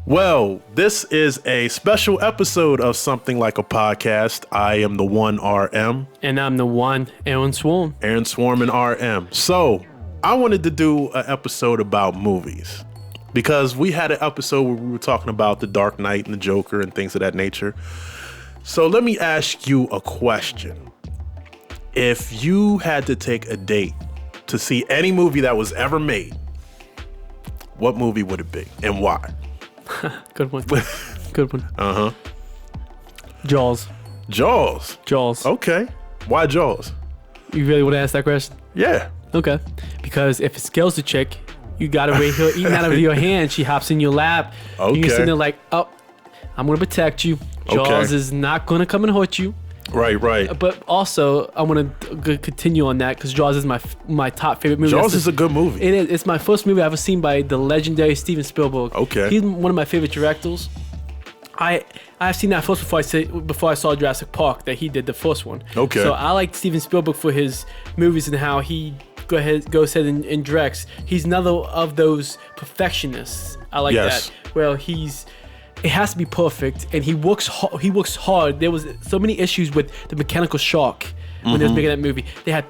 Well, this is a special episode of Something Like a Podcast. I am the one RM. And I'm the one, Aaron Swarm. Aaron Swarm and RM. So, I wanted to do an episode about movies because we had an episode where we were talking about The Dark Knight and the Joker and things of that nature. So, let me ask you a question. If you had to take a date to see any movie that was ever made, what movie would it be and why? Good one. Good one. Uh-huh. Jaws. Jaws. Okay. Why Jaws? You really want to ask that question? Yeah. Okay. Because if it scales the chick, you gotta wait her eating out of your hand. She hops in your lap. Okay. You're sitting there like, oh, I'm gonna protect you. Jaws is not gonna come and hurt you. Right. But also, I want to continue on that because Jaws is my top favorite movie. Jaws is a good movie. It is. It's my first movie I've ever seen by the legendary Steven Spielberg. Okay. He's one of my favorite directors. I've seen that first before I saw Jurassic Park, that he did the first one. Okay. So I like Steven Spielberg for his movies and how he goes ahead and directs. He's another of those perfectionists. I like that. Well, it has to be perfect, and he works hard. There was so many issues with the mechanical shark when they was making that movie. They had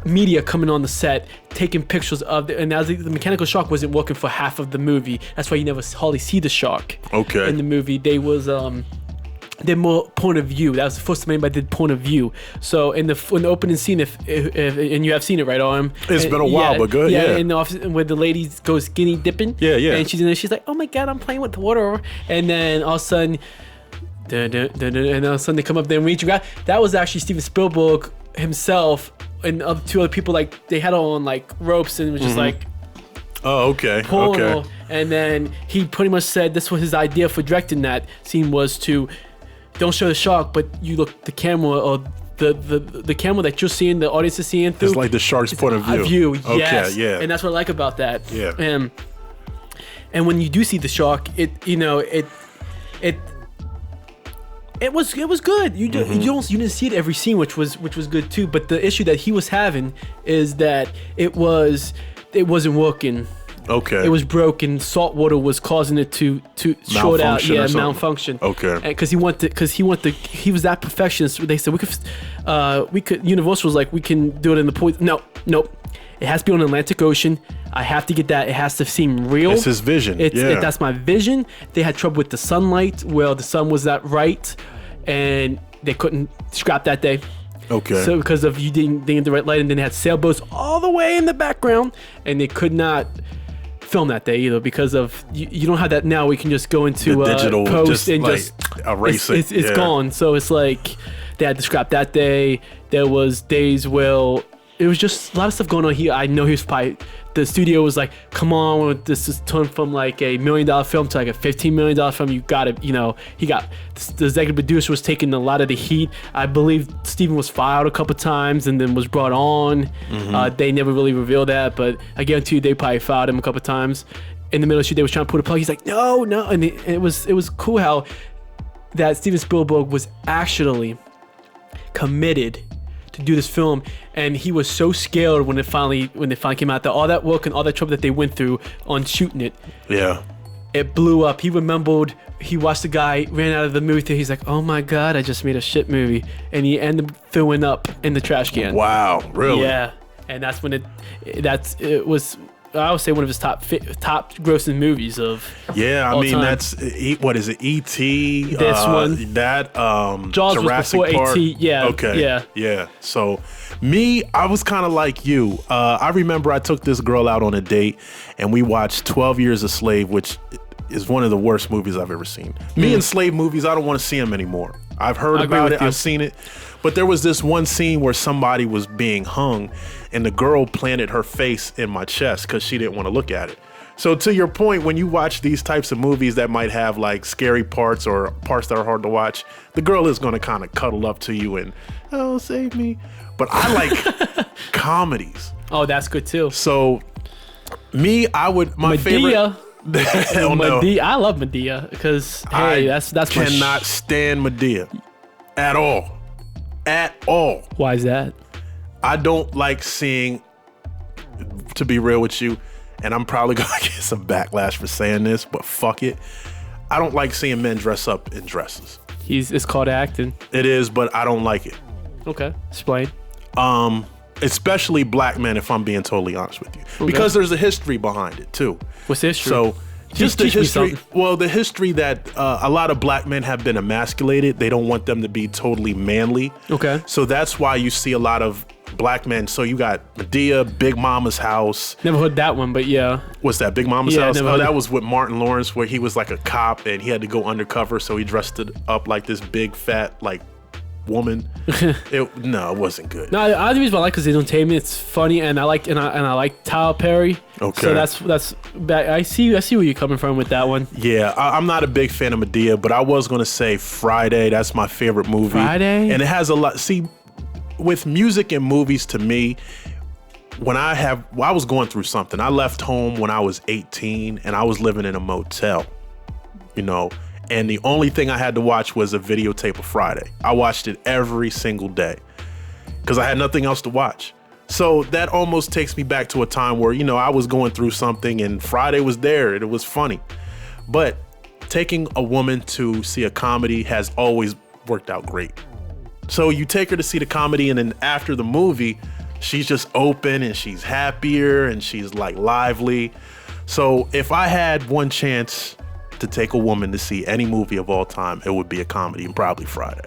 media coming on the set, taking pictures of it, and the mechanical shark wasn't working for half of the movie. That's why you never hardly see the shark. Okay. In the movie, they did more point of view. That was the first time anybody did point of view. So in the opening scene, if and you have seen it, right, Arm? It's been a while, but good. Yeah. In the office where the lady goes skinny dipping. Yeah. And she's in there. She's like, "Oh my God, I'm playing with the water." And then all of a sudden, and all of a sudden they come up there and reach. That was actually Steven Spielberg himself and two other people. Like they had on like ropes and it was just like. Oh, okay. Pulling Okay. And then he pretty much said this was his idea for directing that scene was to. Don't show the shark, but you look the camera or the camera that you're seeing, the audience is seeing through. It's like the shark's point of view. Okay, yes. Yeah. And that's what I like about that. Yeah. And when you do see the shark, it was good. You didn't see it every scene, which was good too. But the issue that he was having is that it wasn't working. Okay. It was broken. Salt water was causing it to short out. Yeah, malfunction. Okay. Because he was that perfectionist. They said we could. Universal was like, we can do it in the pool. Nope. It has to be on the Atlantic Ocean. I have to get that. It has to seem real. It's his vision. That's my vision. They had trouble with the sunlight. Well, the sun was not right, and they couldn't scrap that day. Okay. So because of you didn't get the right light, and then they had sailboats all the way in the background, and they could not film that day either because of you don't have that now. We can just go into the digital post and just erase it. It's gone. So it's like they had to scrap that day. There was days where it was just a lot of stuff going on here. I know he was probably, the studio was like, come on, this is turned from like a $1 million film to like a $15 million film. You got it. He got the executive producer was taking a lot of the heat. I believe Steven was fired a couple times and then was brought on. They never really revealed that, but I guarantee you they probably fired him a couple times. In the middle of the shoot, they was trying to put a plug. He's like, no, and it was cool how that Steven Spielberg was actually committed to do this film, and he was so scared when they finally came out, that all that work and all that trouble that they went through on shooting it, it blew up. He remembered, he watched the guy ran out of the movie theater. He's like, oh my God, I just made a shit movie, and he ended up throwing up in the trash can. Wow, really? Yeah, and that's when it was. I would say one of his top grossing movies of all time. That's what is it? E.T. This one, that Jaws Jurassic was before Park. E.T. Yeah. Okay. Yeah. So me, I was kind of like you. I remember I took this girl out on a date, and we watched 12 Years a Slave, which is one of the worst movies I've ever seen. Me and slave movies, I don't want to see them anymore. I've heard about it. I've seen it. But there was this one scene where somebody was being hung and the girl planted her face in my chest because she didn't want to look at it. So to your point, when you watch these types of movies that might have like scary parts or parts that are hard to watch, the girl is going to kind of cuddle up to you and, oh, save me. But I like comedies. Oh, that's good too. So me, I would, my Medea. favorite. Hell no. Medea. I love Medea because, hey, that's my cannot stand Medea at all. At all. Why is that? I don't like seeing, to be real with you, and I'm probably gonna get some backlash for saying this, but fuck it. I don't like seeing men dress up in dresses. It's called acting. It is, but I don't like it. Okay, explain. Especially black men, if I'm being totally honest with you, because there's a history behind it too. What's the history? So just the teach me history. something. Well, the history that a lot of black men have been emasculated. They don't want them to be totally manly. Okay. So that's why you see a lot of black men. So you got Medea, Big Mama's House. Never heard that one, but yeah. What's that? Big Mama's Yeah, House? never Oh, heard that it. was with Martin Lawrence, where he was like a cop and he had to go undercover. So he dressed it up like this big fat like woman. It wasn't good. No, the reason why I like is entertainment. It's funny, and I like Tyler Perry. Okay. So that's I see where you're coming from with that one. Yeah, I'm not a big fan of Medea, but I was gonna say Friday. That's my favorite movie. Friday? And it has a lot. See, with music and movies, to me, I was going through something. I left home when I was 18, and I was living in a motel. You know, and the only thing I had to watch was a videotape of Friday. I watched it every single day because I had nothing else to watch. So that almost takes me back to a time where, you know, I was going through something and Friday was there and it was funny. But taking a woman to see a comedy has always worked out great. So you take her to see the comedy, and then after the movie, she's just open and she's happier and she's like lively. So if I had one chance to take a woman to see any movie of all time, it would be a comedy, and probably Friday.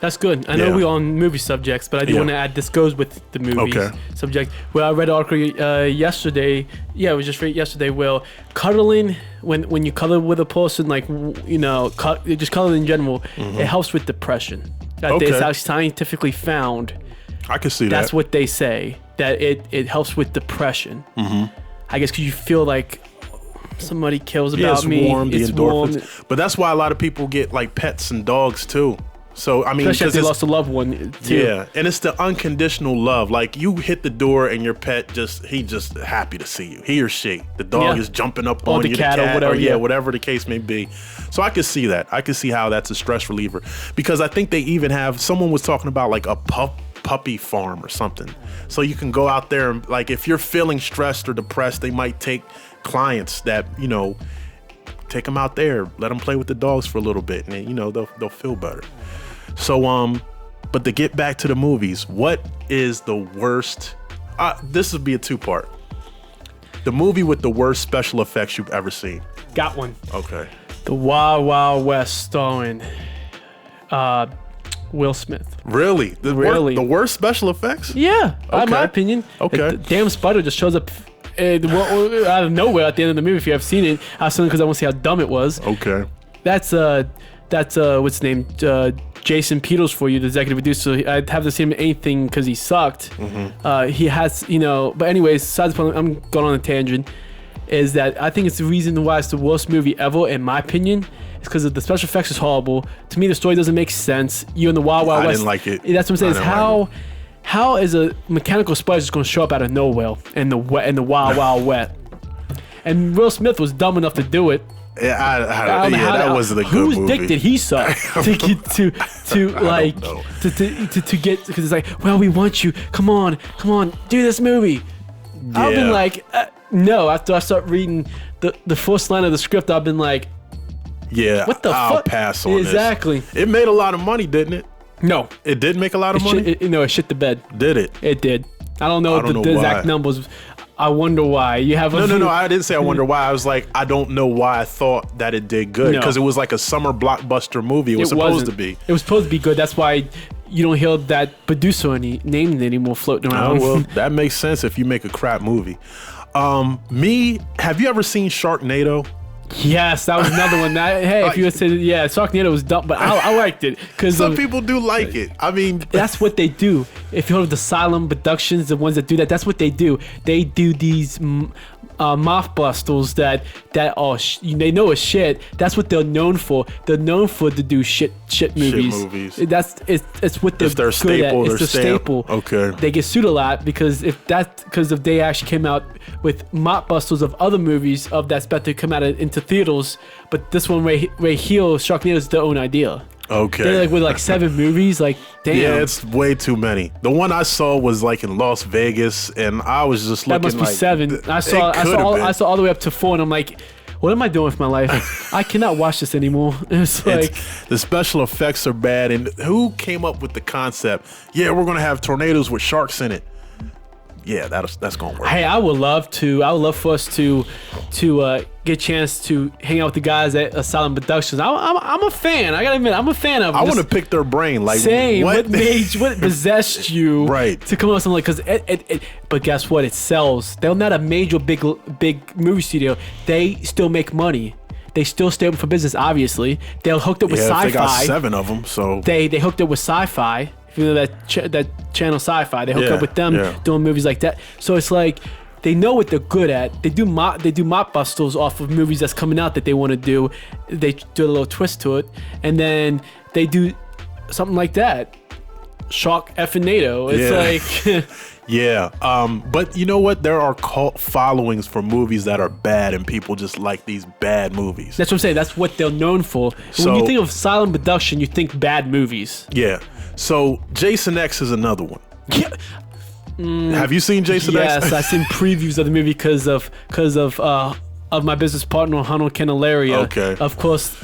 That's good. I know Yeah. we're on movie subjects, but I do Yeah. want to add this goes with the movie Okay. subject. Well, I read an article yesterday. Yeah, it was just yesterday. Well, cuddling, when you cuddle with a person, like, you know, just cuddling in general, it helps with depression. Okay. It's actually scientifically found. I can see That's that. what they say, that it helps with depression. I guess because you feel like somebody cares Yeah, about it's me. warm, the it's endorphins. warm. But that's why a lot of people get like pets and dogs too. So I mean, Especially if 'cause they it's- lost a loved one too. yeah, and it's the unconditional love. Like you hit the door and your pet he just happy to see you. He or she. The dog Yeah. is jumping up Or on the you. cat or whatever, yeah, yeah. whatever the case may be. So I could see that. I could see how that's a stress reliever, because I think they even have, someone was talking about like a puppy farm or something. So you can go out there and, like, if you're feeling stressed or depressed, they might take clients that, you know, take them out there, let them play with the dogs for a little bit, and then, you know, they'll feel better. So but to get back to the movies, what is the worst? This would be a two-part. The movie with the worst special effects you've ever seen. Got one. Okay. The Wild Wild West starring Will Smith. Really? Really? The worst special effects? Yeah, in Okay. my opinion. Okay. The damn spider just shows up out of nowhere at the end of the movie. If you have seen it, I saw it because I want to see how dumb it was. Okay. That's what's his name? Jason Peters for you, the executive producer. I haven't seen him in anything because he sucked. He has, you know. But anyways, besides the point, I'm going on a tangent. Is that I think it's the reason why it's the worst movie ever, in my opinion. It's because the special effects is horrible. To me, the story doesn't make sense. You're in the Wild Wild I West. didn't like it. That's what I'm saying. I Is didn't like how is a mechanical spider just going to show up out of nowhere in the Wild Wild West? And Will Smith was dumb enough to do it. Yeah, I don't know how that wasn't a good whose movie. dick did he suck to get to like know. to get, because it's like, well, we want you, come on do this movie. I've been Yeah. like, no. After I start reading the first line of the script, I've been like, Yeah, what the I'll fuck? pass on Exactly. this. It made a lot of money, didn't it? No, It did make a lot of money? it shit the bed. Did it? It did. I don't know, I don't know the exact why. numbers. I wonder why. You have a No. I didn't say I wonder why. I was like, I don't know why I thought that it did good, No. because it was like a summer blockbuster movie. It was supposed wasn't. to be. It was supposed to be good. That's why you don't hear that producer name anymore floating Oh, around. well, that makes sense if you make a crap movie. Have you ever seen Sharknado? Yes, that was another one. Hey, if you would say, yeah, Sharknado was dumb, but I liked it because Some people do like it. I mean, that's what they do. If you heard of the Asylum Productions, the ones that do that, that's what they do. They do these moth busters that are they know is shit. That's what they're known for. They're known for to do shit movies. movies. It's what they're It's their good staple, at. It's their their stamp. staple. Okay. They get sued a lot because if they actually came out with mock busters of other movies of that spec to come out into theaters, but this one right here, Sharknado is their own idea. Okay. They're like with like 7 movies. Like, damn. Yeah, it's way too many. The one I saw was like in Las Vegas, and I was just looking. That must be like, 7. I saw all the way up to 4, and I'm like, what am I doing with my life? I cannot watch this anymore. It's like the special effects are bad, and who came up with the concept? Yeah, we're gonna have tornadoes with sharks in it. Yeah, that's gonna work. hey, I would love for us to get a chance to hang out with the guys at Asylum Productions. I'm a fan. I gotta admit, I'm a fan of them. I want to pick their brain. Like, Same. What possessed you Right. to come up with something like, because but guess what? It sells. They're not a major big movie studio. They still make money. They still stay open for business. Obviously, they're hooked up with Sci-Fi. They got 7 of them, so They hooked up with Sci-Fi. If you know that channel Sci-Fi, they hook up with them doing movies like that. So it's like they know what they're good at. They do mop bustles off of movies that's coming out that they want to do. They do a little twist to it, and then they do something like that. Shark effing NATO. It's like yeah. But you know what? There are cult followings for movies that are bad, and people just like these bad movies. that's what I'm saying. That's what they're known for. When you think of silent production, you think bad movies. Yeah. So Jason X is another one. Have you seen Jason X? Yes, I've seen previews of the movie because of my business partner Hano Candelaria. Okay. Of course,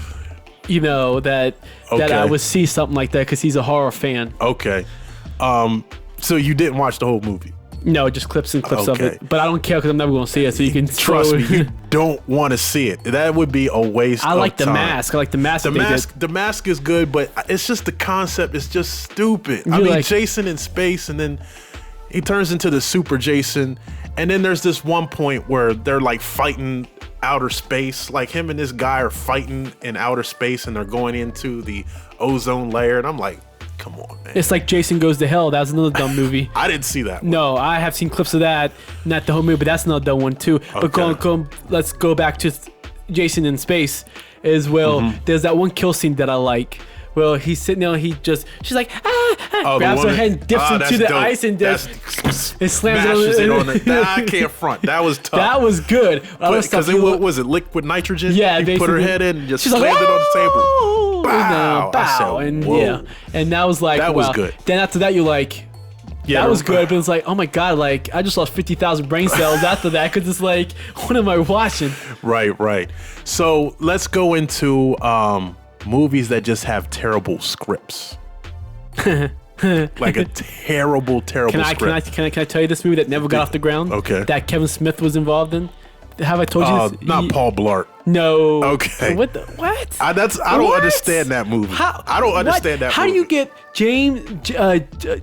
you know that I would see something like that because he's a horror fan. Okay. So you didn't watch the whole movie? No, just clips and clips of it. But I don't care because I'm never going to see it. So you can trust me. You don't want to see it. That would be a waste. I like of time. The Mask. I like The Mask. The Mask is good, but it's just the concept is just stupid. I mean, Jason in space, and then he turns into the Super Jason, and then there's this one point where they're like fighting outer space. Like him and this guy are fighting in outer space, and they're going into the ozone layer, and I'm like, come on, man. It's like Jason Goes to Hell. That was another dumb movie. I didn't see that one. No, I have seen clips of that. Not the whole movie, but that's another dumb one too. Okay. But let's go back to Jason in space as well. There's that one kill scene that I like. Well, he's sitting there, she's like, grabs her head and dips into the ice and it slams it on the I can't front. That was tough. That was good. Because what was it, liquid nitrogen? Yeah, you put her head in and just slammed it on the table. Bow. Bow. And yeah. And that was like, that was good. Then after that, you're like, that was good, but it's like, oh my god, like I just lost 50,000 brain cells after that because it's like, what am I watching? Right. So let's go into movies that just have terrible scripts. Like a terrible script. Can I tell you this movie that never got off the ground? Okay. That Kevin Smith was involved in? Have I told you this? Not Paul Blart. No. Okay. What? I don't understand that movie. I don't understand that movie. How do you get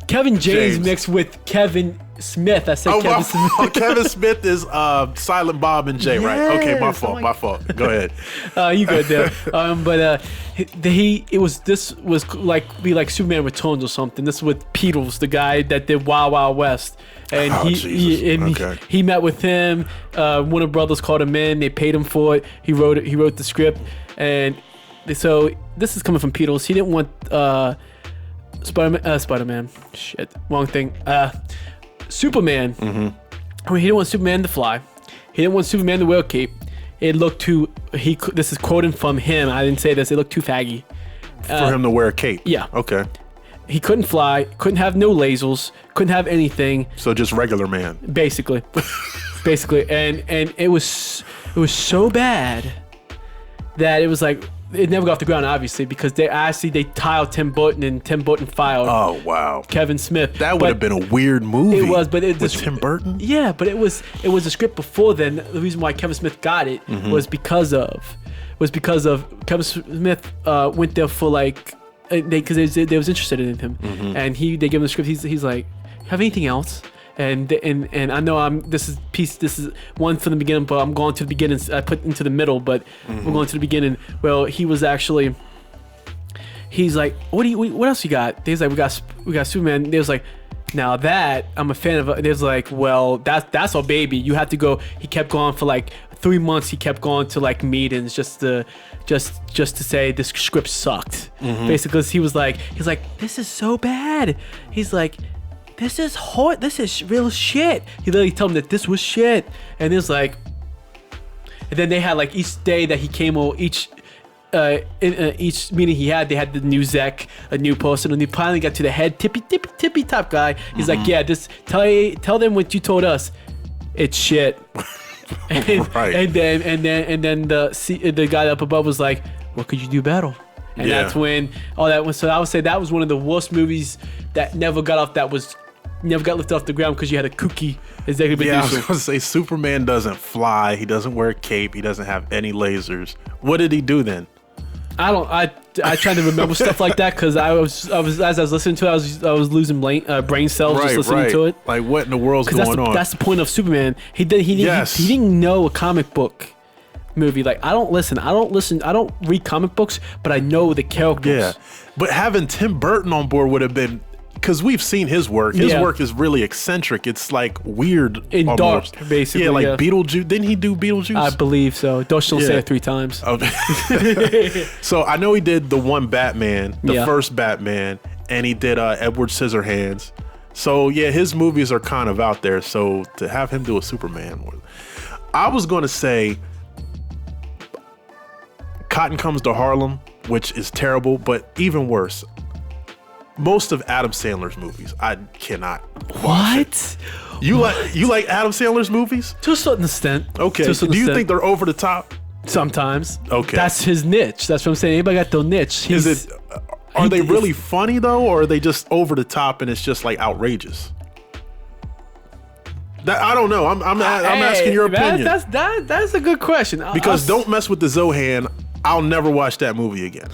Kevin James mixed with Kevin Smith? I said Kevin Smith. Kevin Smith is Silent Bob and Jay, right? Okay, my fault. Go ahead. You good there? But this was like Superman Returns or something. This is with Peters, the guy that did Wild Wild West, and he met with him. Warner Brothers called him in. They paid him for it. He wrote the script, and so this is coming from Peters. He didn't want Spider-Man. Shit, wrong thing. Superman. I mean, he didn't want Superman to fly. He didn't want Superman to wear a cape. It looked too. This is quoting from him. I didn't say this. It looked too faggy for him to wear a cape. Yeah. Okay. He couldn't fly. Couldn't have no lasers. Couldn't have anything. So just regular man. Basically, and it was so bad that it was like. It never got off the ground, obviously, because they tiled Tim Burton, and Tim Burton filed. Oh wow, Kevin Smith. That would have been a weird movie. It was, but with Tim Burton. Yeah, but it was a script before then. The reason why Kevin Smith got it was because of Kevin Smith went there for like because they was interested in him, and they gave him the script. He's like, have anything else? And I know this is one from the beginning, but I'm going to the beginning. I put into the middle, but we're going to the beginning. Well, he's like, what else you got? He's like, we got Superman. They was like, now that I'm a fan of. There's like, well, that's our baby. You have to go. He kept going for like 3 months. He kept going to like meetings just to say this script sucked. Basically, he's like, this is so bad. He's like, this is hard. This is real shit. He literally told him that this was shit, and it was like, and then they had like each day that he came over, each each meeting he had, they had the new Zek, a new person, and he finally got to the head tippy top guy. He's like, yeah, just tell them what you told us. It's shit. Right. And then the guy up above was like, what could you do better? And Yeah. that's when all that was. So I would say that was one of the worst movies that never got lifted off the ground because you had a kooky executive Yeah, I was producer. gonna say Superman doesn't fly. He doesn't wear a cape. He doesn't have any lasers. What did he do then? I tried to remember stuff like that because I was as I was listening to it, I was losing brain cells just listening to it. Like what in the world's going on? That's the point of Superman. He didn't know a comic book movie. Like I don't read comic books, but I know the characters. Yeah, but having Tim Burton on board would have been, because we've seen his work. His work is really eccentric. It's like weird And almost. dark, basically, Yeah, like yeah. Beetlejuice. Didn't he do Beetlejuice? I believe so. Don't say Yeah. it 3 times. Okay. So I know he did the one Batman, the first Batman, and he did Edward Scissorhands. So yeah, his movies are kind of out there. So to have him do a Superman, I was going to say Cotton Comes to Harlem, which is terrible, but even worse, most of Adam Sandler's movies, I cannot. What? You like Adam Sandler's movies? To a certain extent. Okay. To a certain Do you extent. think they're over the top? Sometimes. Okay. That's his niche. That's what I'm saying. Anybody got their niche. Is it? Are they really funny though, or are they just over the top and it's just like outrageous? That I don't know. I'm asking your opinion. That's a good question. Because Don't Mess with the Zohan, I'll never watch that movie again.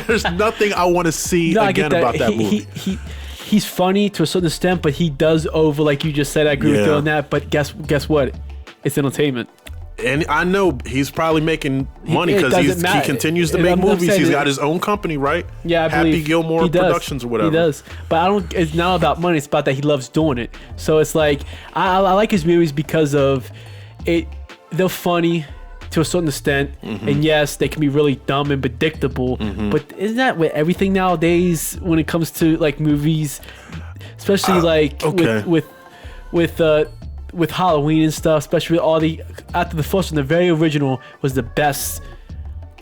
There's nothing I want to see again about that movie. He's funny to a certain extent, but he does over, like you just said. I agree with you on that. But guess what? It's entertainment. And I know he's probably making money It because doesn't he matter. continues to And make I'm movies. saying He's it- got his own company, right? Yeah, I Happy believe Gilmore he does. Productions or whatever. He does, but I don't. It's not about money. It's about that he loves doing it. So it's like I like his movies because of it. They're funny to a certain extent, and yes, they can be really dumb and predictable. But isn't that with everything nowadays when it comes to like movies, especially like okay. with Halloween and stuff, especially with all the after the first one, the very original was the best.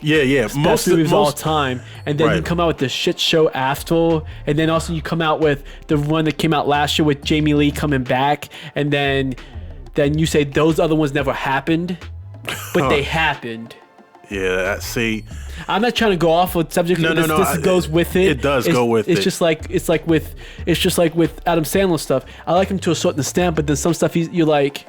Yeah. Best movies of all time, and then you Right. come out with the shit show after, and then also you come out with the one that came out last year with Jamie Lee coming back, and then you say those other ones never happened, but they happened. Yeah. See. I'm not trying to go off with subject. No, This goes with it. It does go with it's it. Just like it's just like with Adam Sandler stuff. I like him to a certain extent, but then some stuff you're like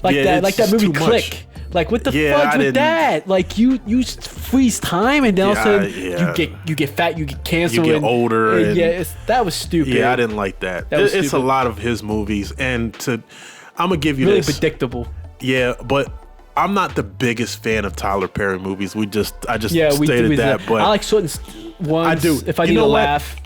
Yeah, that it's movie too much. Click. Like what the Yeah, fudge I with didn't- that? Like you freeze time and then all of a sudden Yeah. you get fat, you get cancer, You get and, older and- that was stupid. Yeah, I didn't like that. That was It's a stupid. lot of his movies, and I'm gonna give you Really this. predictable. Yeah, but I'm not the biggest fan of Tyler Perry movies. I just Yeah, stated that, but I like certain ones. I do. If I You need know to what? laugh,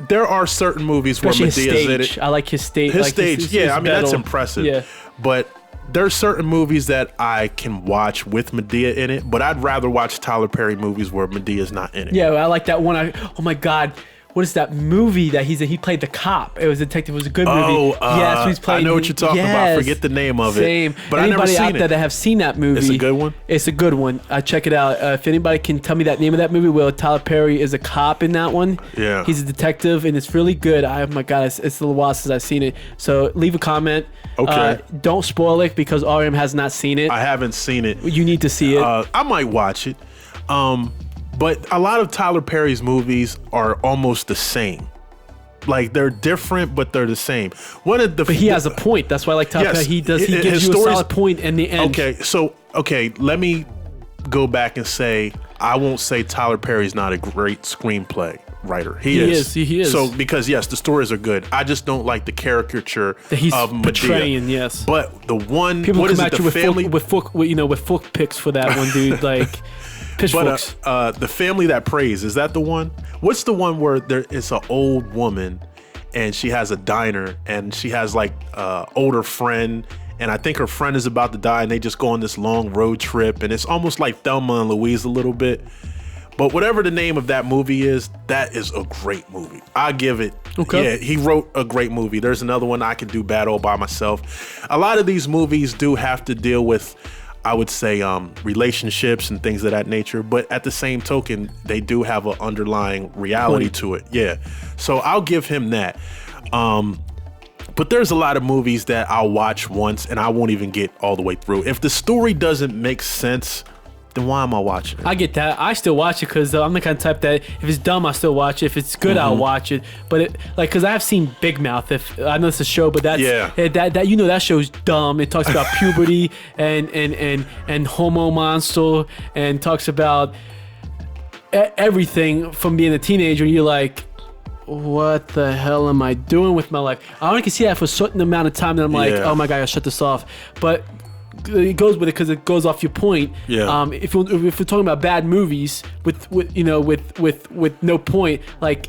there are certain movies especially where his Medea's in stage. it. I like his stage. His like stage, yeah, I mean that's battle. impressive. Yeah. But there's certain movies that I can watch with Medea in it, but I'd rather watch Tyler Perry movies where Medea's not in it. Yeah, I like that one. Oh my god, what is that movie that he played the cop? It was a detective. It was a good movie. Oh, he's playing. I know what you're talking about. Forget the name of it. Same. But I never anybody seen out there it. that have seen that movie? It's a good one? It's a good one. Check it out. If anybody can tell me that name of that movie, where Tyler Perry is a cop in that one. Yeah. He's a detective, and it's really good. Oh my god, it's a little while since I've seen it. So leave a comment. Okay. Don't spoil it because RM has not seen it. I haven't seen it. You need to see it. I might watch it. But a lot of Tyler Perry's movies are almost the same. Like they're different, but they're the same. But he has a point. That's why I like Tyler Yes, Perry. He his gives you a stories- solid point in the end. Okay, let me go back and say I won't say Tyler Perry's not a great screenplay writer. He is. He is. So because yes, the stories are good. I just don't like the caricature That he's of Medea. portraying, yes. But the one People what come is it, at you the with family with fork picks for that one, dude. Like pitchforks. But the family that prays, is that the one? What's the one where it's an old woman and she has a diner and she has like older friend and I think her friend is about to die and they just go on this long road trip and it's almost like Thelma and Louise a little bit. But whatever the name of that movie is, that is a great movie. I give it. Okay. Yeah, he wrote a great movie. There's another one I Can Do Bad All By Myself. A lot of these movies do have to deal with I would say relationships and things of that nature. But at the same token, they do have an underlying reality to it. Yeah. So I'll give him that. But there's a lot of movies that I'll watch once and I won't even get all the way through. If the story doesn't make sense, then why am I watching it? I get that. I still watch it because I'm the kind of type that if it's dumb, I still watch it. If it's good, I'll watch it. But because I have seen Big Mouth. If I know it's a show, but that's that you know that show's dumb. It talks about puberty and homo monster and talks about everything from being a teenager. And you're like, what the hell am I doing with my life? I only can see that for a certain amount of time. That I'm like, oh my god, I gotta shut this off. But it goes with it because it goes off your point. Yeah. If we're talking about bad movies with no point, like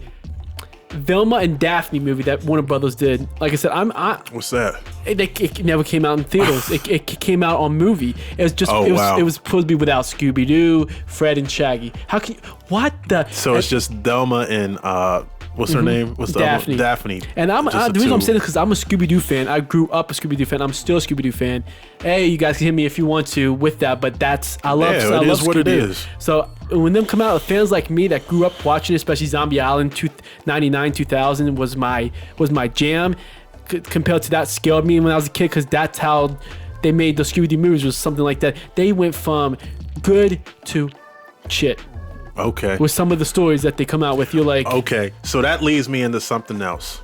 Velma and Daphne movie that Warner Brothers did. Like I said, What's that? It never came out in theaters. it came out on movie. It was just wow. It was supposed to be without Scooby Doo, Fred, and Shaggy. How can you, what the? So it's just Velma and what's her name? What's the Daphne. Daphne. And the reason I'm saying this because I'm a Scooby Doo fan. I grew up a Scooby Doo fan. I'm still a Scooby Doo fan. Hey, you guys can hit me if you want to with that, but I love what it Scooby-Doo. is. So when them come out, fans like me that grew up watching, especially Zombie Island, 99, 2000 was my jam. Compared to that, scared me when I was a kid because that's how they made the Scooby Doo movies, was something like that. They went from good to shit. Okay. With some of the stories that they come out with, you're like, okay, so that leads me into something else.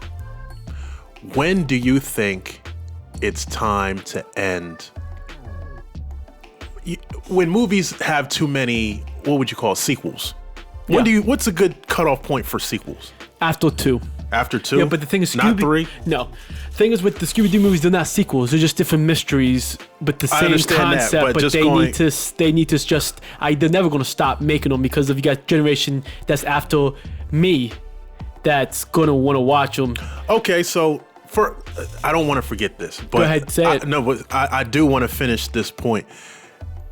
When do you think it's time to end? When movies have too many, what would you call sequels? What's a good cutoff point for sequels? after 2. After 2? Yeah, but the thing is, not 3? No. Thing is, with the Scooby-Doo movies, they're not sequels. They're just different mysteries, but the same concept. That, but they need to just. They're never going to stop making them because if you got generation that's after me, that's going to want to watch them. Okay, so I don't want to forget this, but go ahead, say it. No, but I do want to finish this point.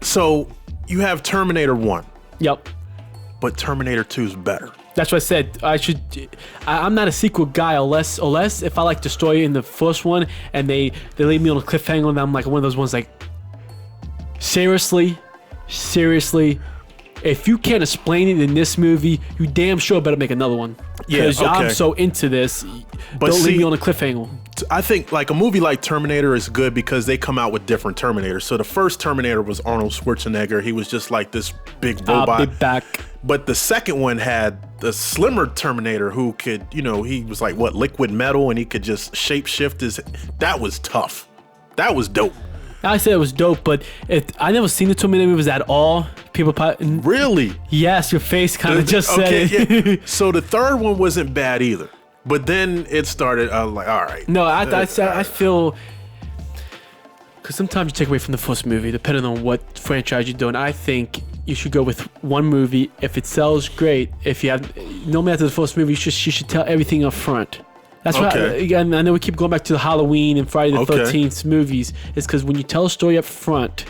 So you have Terminator 1. Yep. But Terminator 2 is better. That's what I said. I'm not a sequel guy unless if I like the story in the first one and they leave me on a cliffhanger and I'm like one of those ones like, seriously, if you can't explain it in this movie, you damn sure better make another one. Because I'm so into this. But don't leave me on a cliffhanger. I think like a movie like Terminator is good because they come out with different Terminators. So the first Terminator was Arnold Schwarzenegger. He was just like this big robot. Big back. But the second one had the slimmer Terminator who could, he was like liquid metal and he could just shapeshift his. That was tough. That was dope. I said it was dope, but I never seen the Terminator movies at all. People really? Yes, your face kind of just said it. Yeah. So the third one wasn't bad either. But then it started, I was like, all right. No, I feel... Because sometimes you take away from the first movie, depending on what franchise you're doing. I think you should go with one movie. If it sells, great. If you have... Normally after the first movie, you should tell everything up front. That's why, again, I know we keep going back to the Halloween and Friday the 13th movies. It's because when you tell a story up front,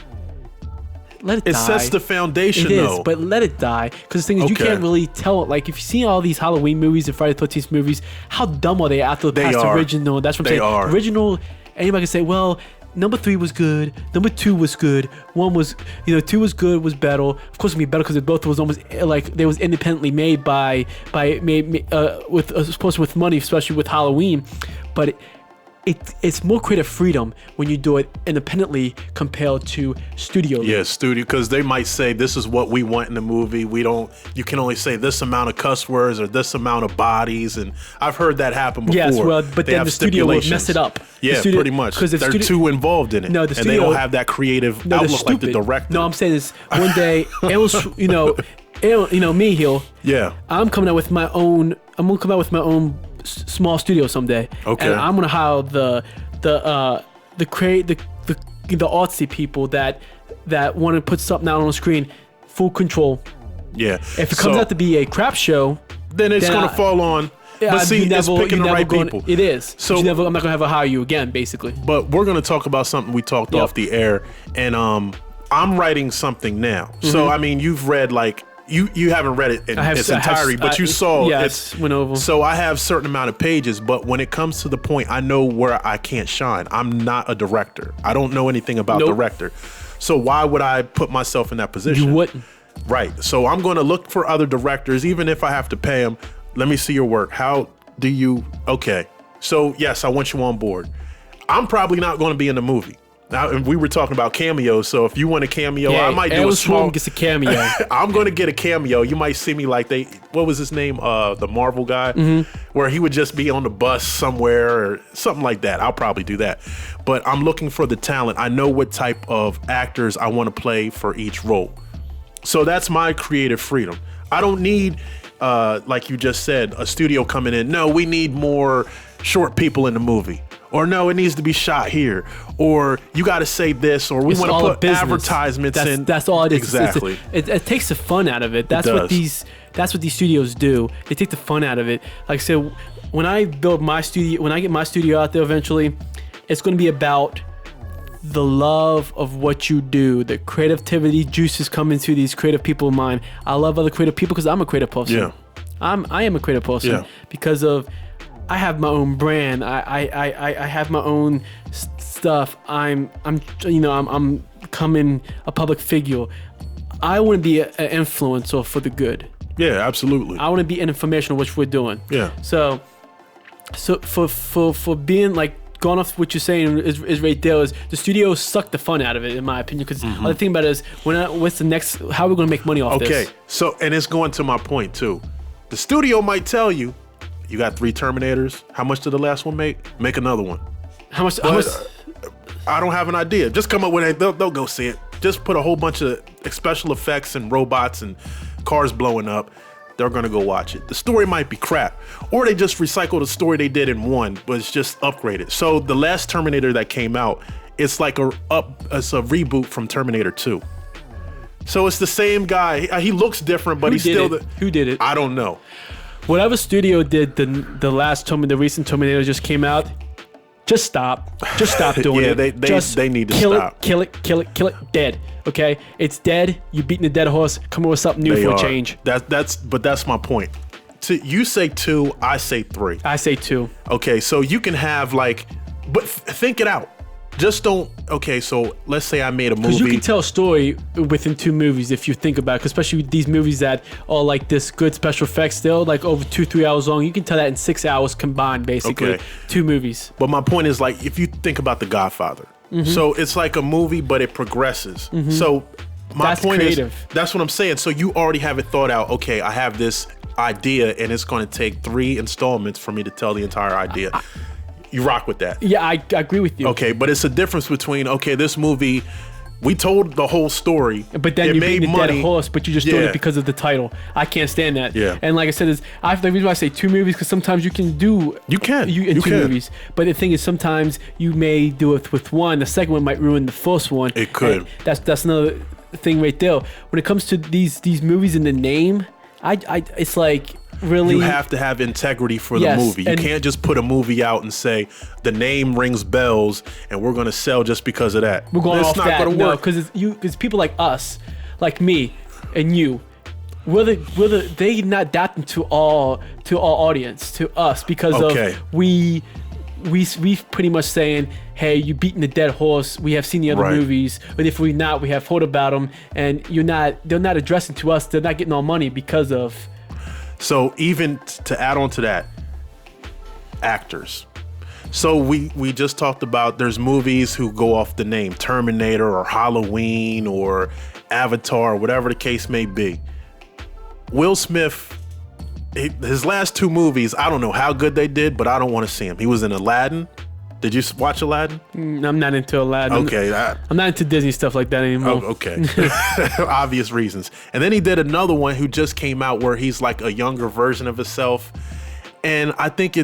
let it die. It sets the foundation, It though. is, but let it die. Because the thing is, you can't really tell it. Like, if you see all these Halloween movies and Friday the 13th movies, how dumb are they after the past original? That's what I'm saying. Are. Original, anybody can say, well, number 3 was good. Number 2 was good. 1 was, 2 was good, was better. Of course, it would be better because both was almost like they was independently made with money, especially with Halloween. But it's more creative freedom when you do it independently compared to studio. Yeah, studio, because they might say this is what we want in the movie. You can only say this amount of cuss words or this amount of bodies, and I've heard that happen before. Yes, well, but then the studio will mess it up. Yeah, pretty much. Because they're too involved in it. No, the studio, and they don't have that creative outlook like the director. No, I'm saying this. One day, it was, me here. Yeah. I'm coming out with my own. I'm gonna come out with my own small studio someday. Okay. And I'm gonna hire the artsy people that want to put something out on the screen, full control. Yeah. If it comes out to be a crap show, then it's gonna fall on. But see, it's picking the right people. It is. So I'm not gonna have to hire you again, basically. But we're gonna talk about something we talked off the air, and I'm writing something now. Mm-hmm. So I mean, you've read like. You haven't read it in its entirety, but you saw it. Went over. So I have a certain amount of pages, but when it comes to the point, I know where I can't shine. I'm not a director. I don't know anything about director. So why would I put myself in that position? You wouldn't. Right. So I'm going to look for other directors, even if I have to pay them. Let me see your work. How do you? Okay. So yes, I want you on board. I'm probably not going to be in the movie. Now, and we were talking about cameos, so if you want a cameo, I might do a small. Gets a cameo. I'm going to get a cameo. You might see me like what was his name? The Marvel guy, where he would just be on the bus somewhere or something like that. I'll probably do that. But I'm looking for the talent. I know what type of actors I want to play for each role. So that's my creative freedom. I don't need, like you just said, a studio coming in. No, we need more short people in the movie. Or no, it needs to be shot here. Or you got to say this. Or we want to put advertisements in. That's all it is. Exactly. It takes the fun out of it. That's what these studios do. They take the fun out of it. Like I said, when I build my studio, when I get my studio out there eventually, it's going to be about the love of what you do, the creativity juices come into these creative people of mine. I love other creative people because I'm a creative person. Yeah. I am a creative person because of I have my own brand. I have my own stuff. I'm becoming a public figure. I want to be an influencer for the good. Yeah, absolutely. I want to be an information of what we're doing. Yeah. So for being like going off what you're saying is right there is the studio sucked the fun out of it in my opinion because the thing about it is what's the next how are we going to make money off this? Okay. So and it's going to my point too. The studio might tell you. You got 3 Terminators. How much did the last one make? Make another one. How much? I don't have an idea. Just come up with it. They'll go see it. Just put a whole bunch of special effects and robots and cars blowing up. They're going to go watch it. The story might be crap. Or they just recycle the story they did in 1, but it's just upgraded. So the last Terminator that came out, it's like it's a reboot from Terminator 2. So it's the same guy. He looks different, but Who did it? I don't know. Whatever studio did the last Terminator, the recent Terminator just came out, just stop doing it. They need to stop. Kill it, dead. Okay, it's dead. You beating the dead horse. Come up with something new for a change. That's my point. You say 2, I say 3. I say 2. Okay, so you can have but think it out. Just don't. Okay, so let's say I made a movie. Because you can tell a story within 2 movies if you think about it. Especially with these movies that are like this good special effects still, like over 2-3 hours long. You can tell that in 6 hours combined, basically. Okay. 2 movies. But my point is if you think about The Godfather. So it's like a movie, but it progresses. So that's point creative. That's what I'm saying. So you already have it thought out. Okay, I have this idea, and it's going to take 3 installments for me to tell the entire idea. You rock with that. Yeah, I agree with you. Okay, but it's a difference between, this movie, we told the whole story. But then you made the dead horse, but you just doing it because of the title. I can't stand that. Yeah. And like I said, the reason why I say 2 movies, because sometimes you can do... You can. In 2 movies. But the thing is, sometimes you may do it with 1. The second one might ruin the first one. It could. And that's another thing right there. When it comes to these movies in the name, it's like... Really, you have to have integrity for the movie. You can't just put a movie out and say the name rings bells and we're going to sell just because of that. We're going off that. It's not going to work because people like us, like me, and you, they not adapting to our audience, to us, because of we pretty much saying, hey, you beating the dead horse. We have seen the other movies, but if we not, we have heard about them, and they're not addressing to us. They're not getting our money because of. So even to add on to that, actors. So we just talked about there's movies who go off the name Terminator or Halloween or Avatar, whatever the case may be. Will Smith, his last 2 movies, I don't know how good they did, but I don't want to see him. He was in Aladdin. Did you watch Aladdin? I'm not into Aladdin. Okay. I'm not into Disney stuff like that anymore. Oh, okay. Obvious reasons. And then he did another one who just came out where he's like a younger version of himself. And I think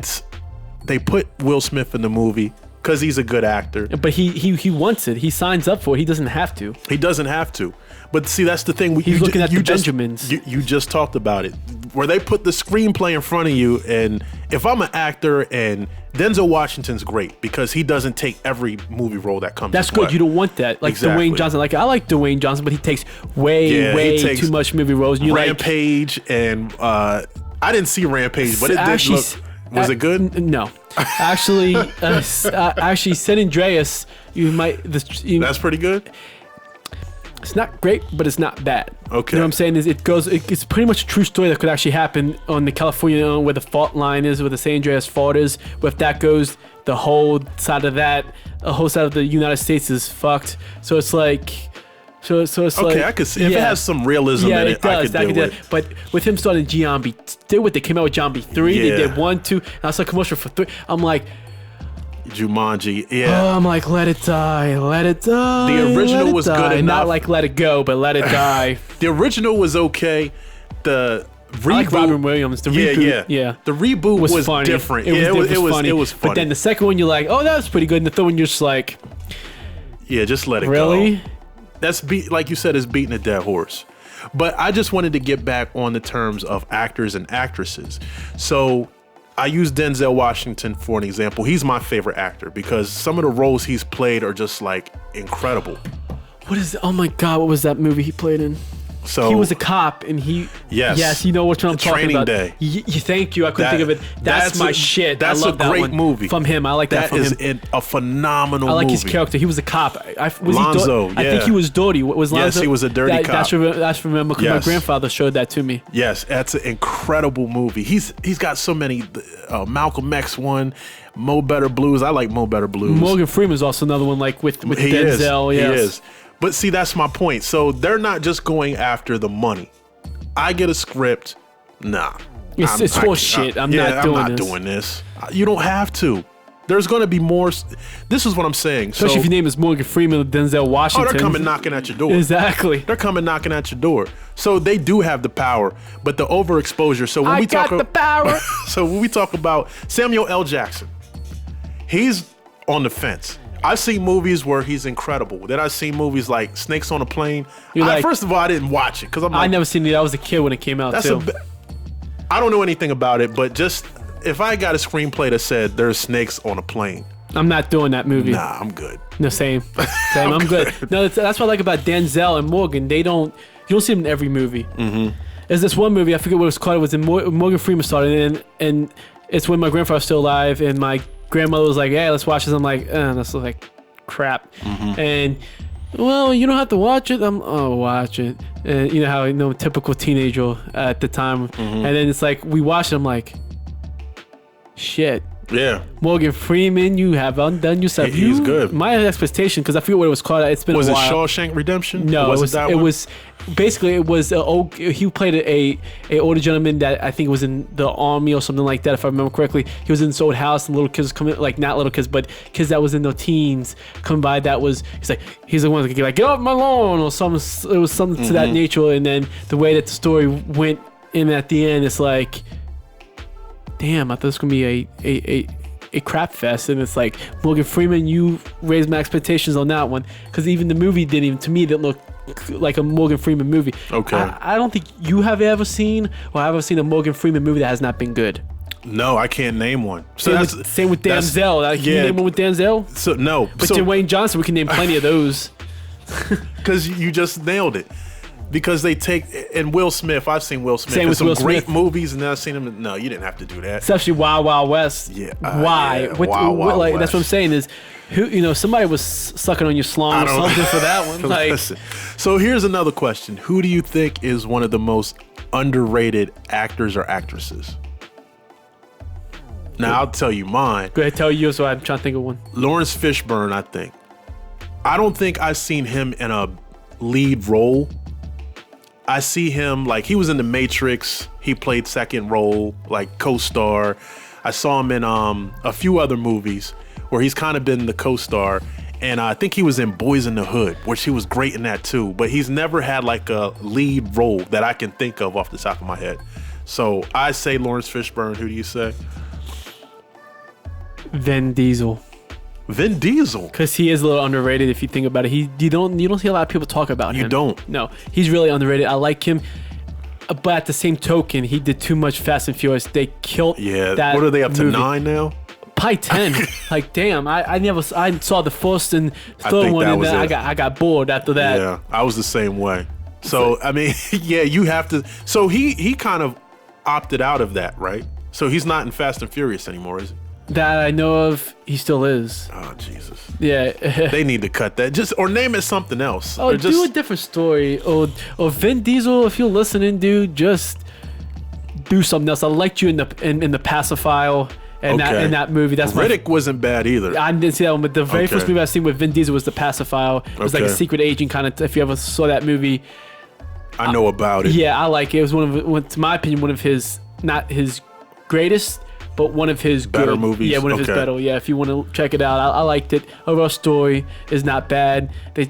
they put Will Smith in the movie because he's a good actor. But he wants it. He signs up for it. He doesn't have to. He doesn't have to. But see, that's the thing. He's looking at the Benjamins. You just talked about it. Where they put the screenplay in front of you, and if I'm an actor, and Denzel Washington's great because he doesn't take every movie role that comes. That's good. You don't want that. Like Dwayne Johnson. Like I like Dwayne Johnson, but he takes way too much movie roles. And Rampage and I didn't see Rampage, but it did look. Was it good? No, actually, San Andreas. That's pretty good. It's not great, but it's not bad. Okay. You know what I'm saying? It's pretty much a true story that could actually happen on the California where the fault line is, where the San Andreas fault is. Where if that goes, the whole side of the United States is fucked. So it's like. So it's like, I could see if it has some realism in it. I could do it. But with him starting Giambi, they came out with Giambi 3. Yeah. They did 1, 2, and I saw a commercial for 3. I'm like, Jumanji, yeah. oh, I'm like, let it die, let it die. The original was good enough. Not like Let It Go, but Let It Die. The original was okay. The reboot, I like Robin Williams. The reboot, yeah. The reboot was funny. different. It was funny. funny. But then the second one, you're like, oh, that was pretty good. And the third one, you're just like, yeah, just let it really? go. That's like you said, is beating a dead horse. But I just wanted to get back on the terms of actors and actresses. So I use Denzel Washington for an example. He's my favorite actor because some of the roles he's played are just like incredible. What is it? Oh my God, what was that movie he played in? So he was a cop, and yes, you know what I'm talking Training about. Day. Thank you. I couldn't think of it. That's my shit. That's I love a great that one. movie From him. I like that from him. That is a phenomenal movie. I like his character. He was a cop. Lonzo, I think he was dirty. Was Lonzo? Yes, he was a dirty cop. That's remember because my grandfather showed that to me. Yes, that's an incredible movie. He's got so many. Malcolm X one, Mo Better Blues. I like Mo Better Blues. Morgan Freeman's also another one like with he Denzel. He is. But see, that's my point. So they're not just going after the money. I get a script. Nah. It's horse shit. I'm not doing this. You don't have to. There's going to be more. This is what I'm saying. Especially if your name is Morgan Freeman or Denzel Washington. Oh, they're coming knocking at your door. Exactly. They're coming knocking at your door. So they do have the power, but the overexposure. So when the power. So when we talk about Samuel L. Jackson, he's on the fence. I've seen movies where he's incredible. Then I've seen movies like Snakes on a Plane. First of all, I didn't watch it because I never seen it. I was a kid when it came out too. I don't know anything about it, but just if I got a screenplay that said there's snakes on a plane, I'm not doing that movie. Nah, I'm good. No, same. I'm good. No, that's what I like about Denzel and Morgan. You don't see them in every movie. Mm-hmm. There's this one movie, I forget what it was called. It was in Morgan Freeman started, and it's when my grandfather's still alive, and my grandmother was like, "Hey, let's watch this." I'm like, "That's like crap." Mm-hmm. And well, you don't have to watch it. Watch it. And you know how typical teenager at the time. Mm-hmm. And then it's like we watched it. I'm like, shit. Yeah. Morgan Freeman, you have undone yourself. He's good. My expectation, because I forget what it was called. It's been was a while. Was it Shawshank Redemption? No, it was basically he played a older gentleman that I think was in the army or something like that, if I remember correctly. He was in this old house and little kids coming, like not little kids, but kids that was in their teens come by. He's the one that like, get off my lawn or something. It was something to that nature. And then the way that the story went in at the end, it's like, damn, I thought it was gonna be a crap fest, and it's like, Morgan Freeman, you raised my expectations on that one, because even the movie didn't look like a Morgan Freeman movie. Okay. I don't think you have ever seen a Morgan Freeman movie that has not been good. No, I can't name one. Same with Denzel. Can you name one with Denzel? So no. But Dwayne Johnson, we can name plenty of those. Because you just nailed it. Because they take, and Will Smith, I've seen Will Smith in some great movies, and then I've seen him. No, you didn't have to do that. Especially Wild Wild West. Yeah. Why? Yeah, Wild West. That's what I'm saying is, somebody was sucking on your slong or something for that one. Listen. So here's another question: who do you think is one of the most underrated actors or actresses? Now I'll tell you mine. Go ahead, tell you. So I'm trying to think of one. Lawrence Fishburne, I think. I don't think I've seen him in a lead role. I see him like he was in The Matrix. He played second role, like co-star. I saw him in a few other movies where he's kind of been the co-star. And I think he was in Boys in the Hood, which he was great in that too. But he's never had like a lead role that I can think of off the top of my head. So I say Lawrence Fishburne. Who do you say? Vin Diesel. Vin Diesel, because he is a little underrated if you think about it. You don't see a lot of people talk about him. You don't. No, he's really underrated. I like him, but at the same token, he did too much Fast and Furious. They killed. Yeah. That what are they up to movie. 9 now? Probably 10. Like damn, I saw the first and third one, and then I got bored after that. Yeah, I was the same way. So I mean, yeah, you have to. So he kind of opted out of that, right? So he's not in Fast and Furious anymore, is he? That I know of, he still is. Oh Jesus! Yeah. They need to cut that. Just or name it something else. Oh, or just, do a different story. Or Vin Diesel, if you're listening, dude, just do something else. I liked you in the Pacifier and Okay. in that movie. That's Riddick wasn't bad either. I didn't see that one, but the very Okay. first movie I seen with Vin Diesel was the Pacifier. It was like a Okay. secret agent kind of. If you ever saw that movie, I know about it. yeah, I like it. It was to my opinion, one of his not his greatest, but one of his Better good movies? Yeah, one of his Okay. better. Yeah, if you want to check it out, I liked it. Overall story is not bad. They're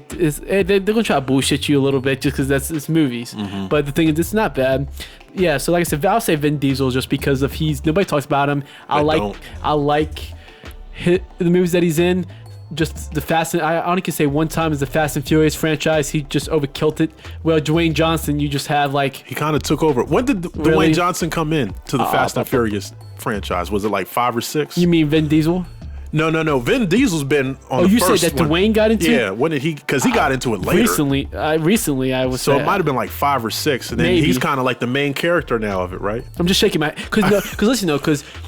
gonna try to bullshit you a little bit just because it's movies. Mm-hmm. But the thing is, it's not bad. Yeah, so like I said, I'll say Vin Diesel just because of nobody talks about him. I don't. like the movies that he's in. Just the Fast and I only can say one time is the Fast and Furious franchise. He just overkilled it. Well, Dwayne Johnson, you just have like He kind of took over. When did Really? Dwayne Johnson come in to the Fast and Furious franchise? Was it like 5 or 6? you mean Vin Diesel? No. Vin Diesel's been on the You first said that one. Dwayne got into it? Yeah, when did he? Because he got into it later. Recently, I was. So it might have been like 5 or 6, and then Maybe. he's kind of like the main character now of it, right? I'm just shaking my because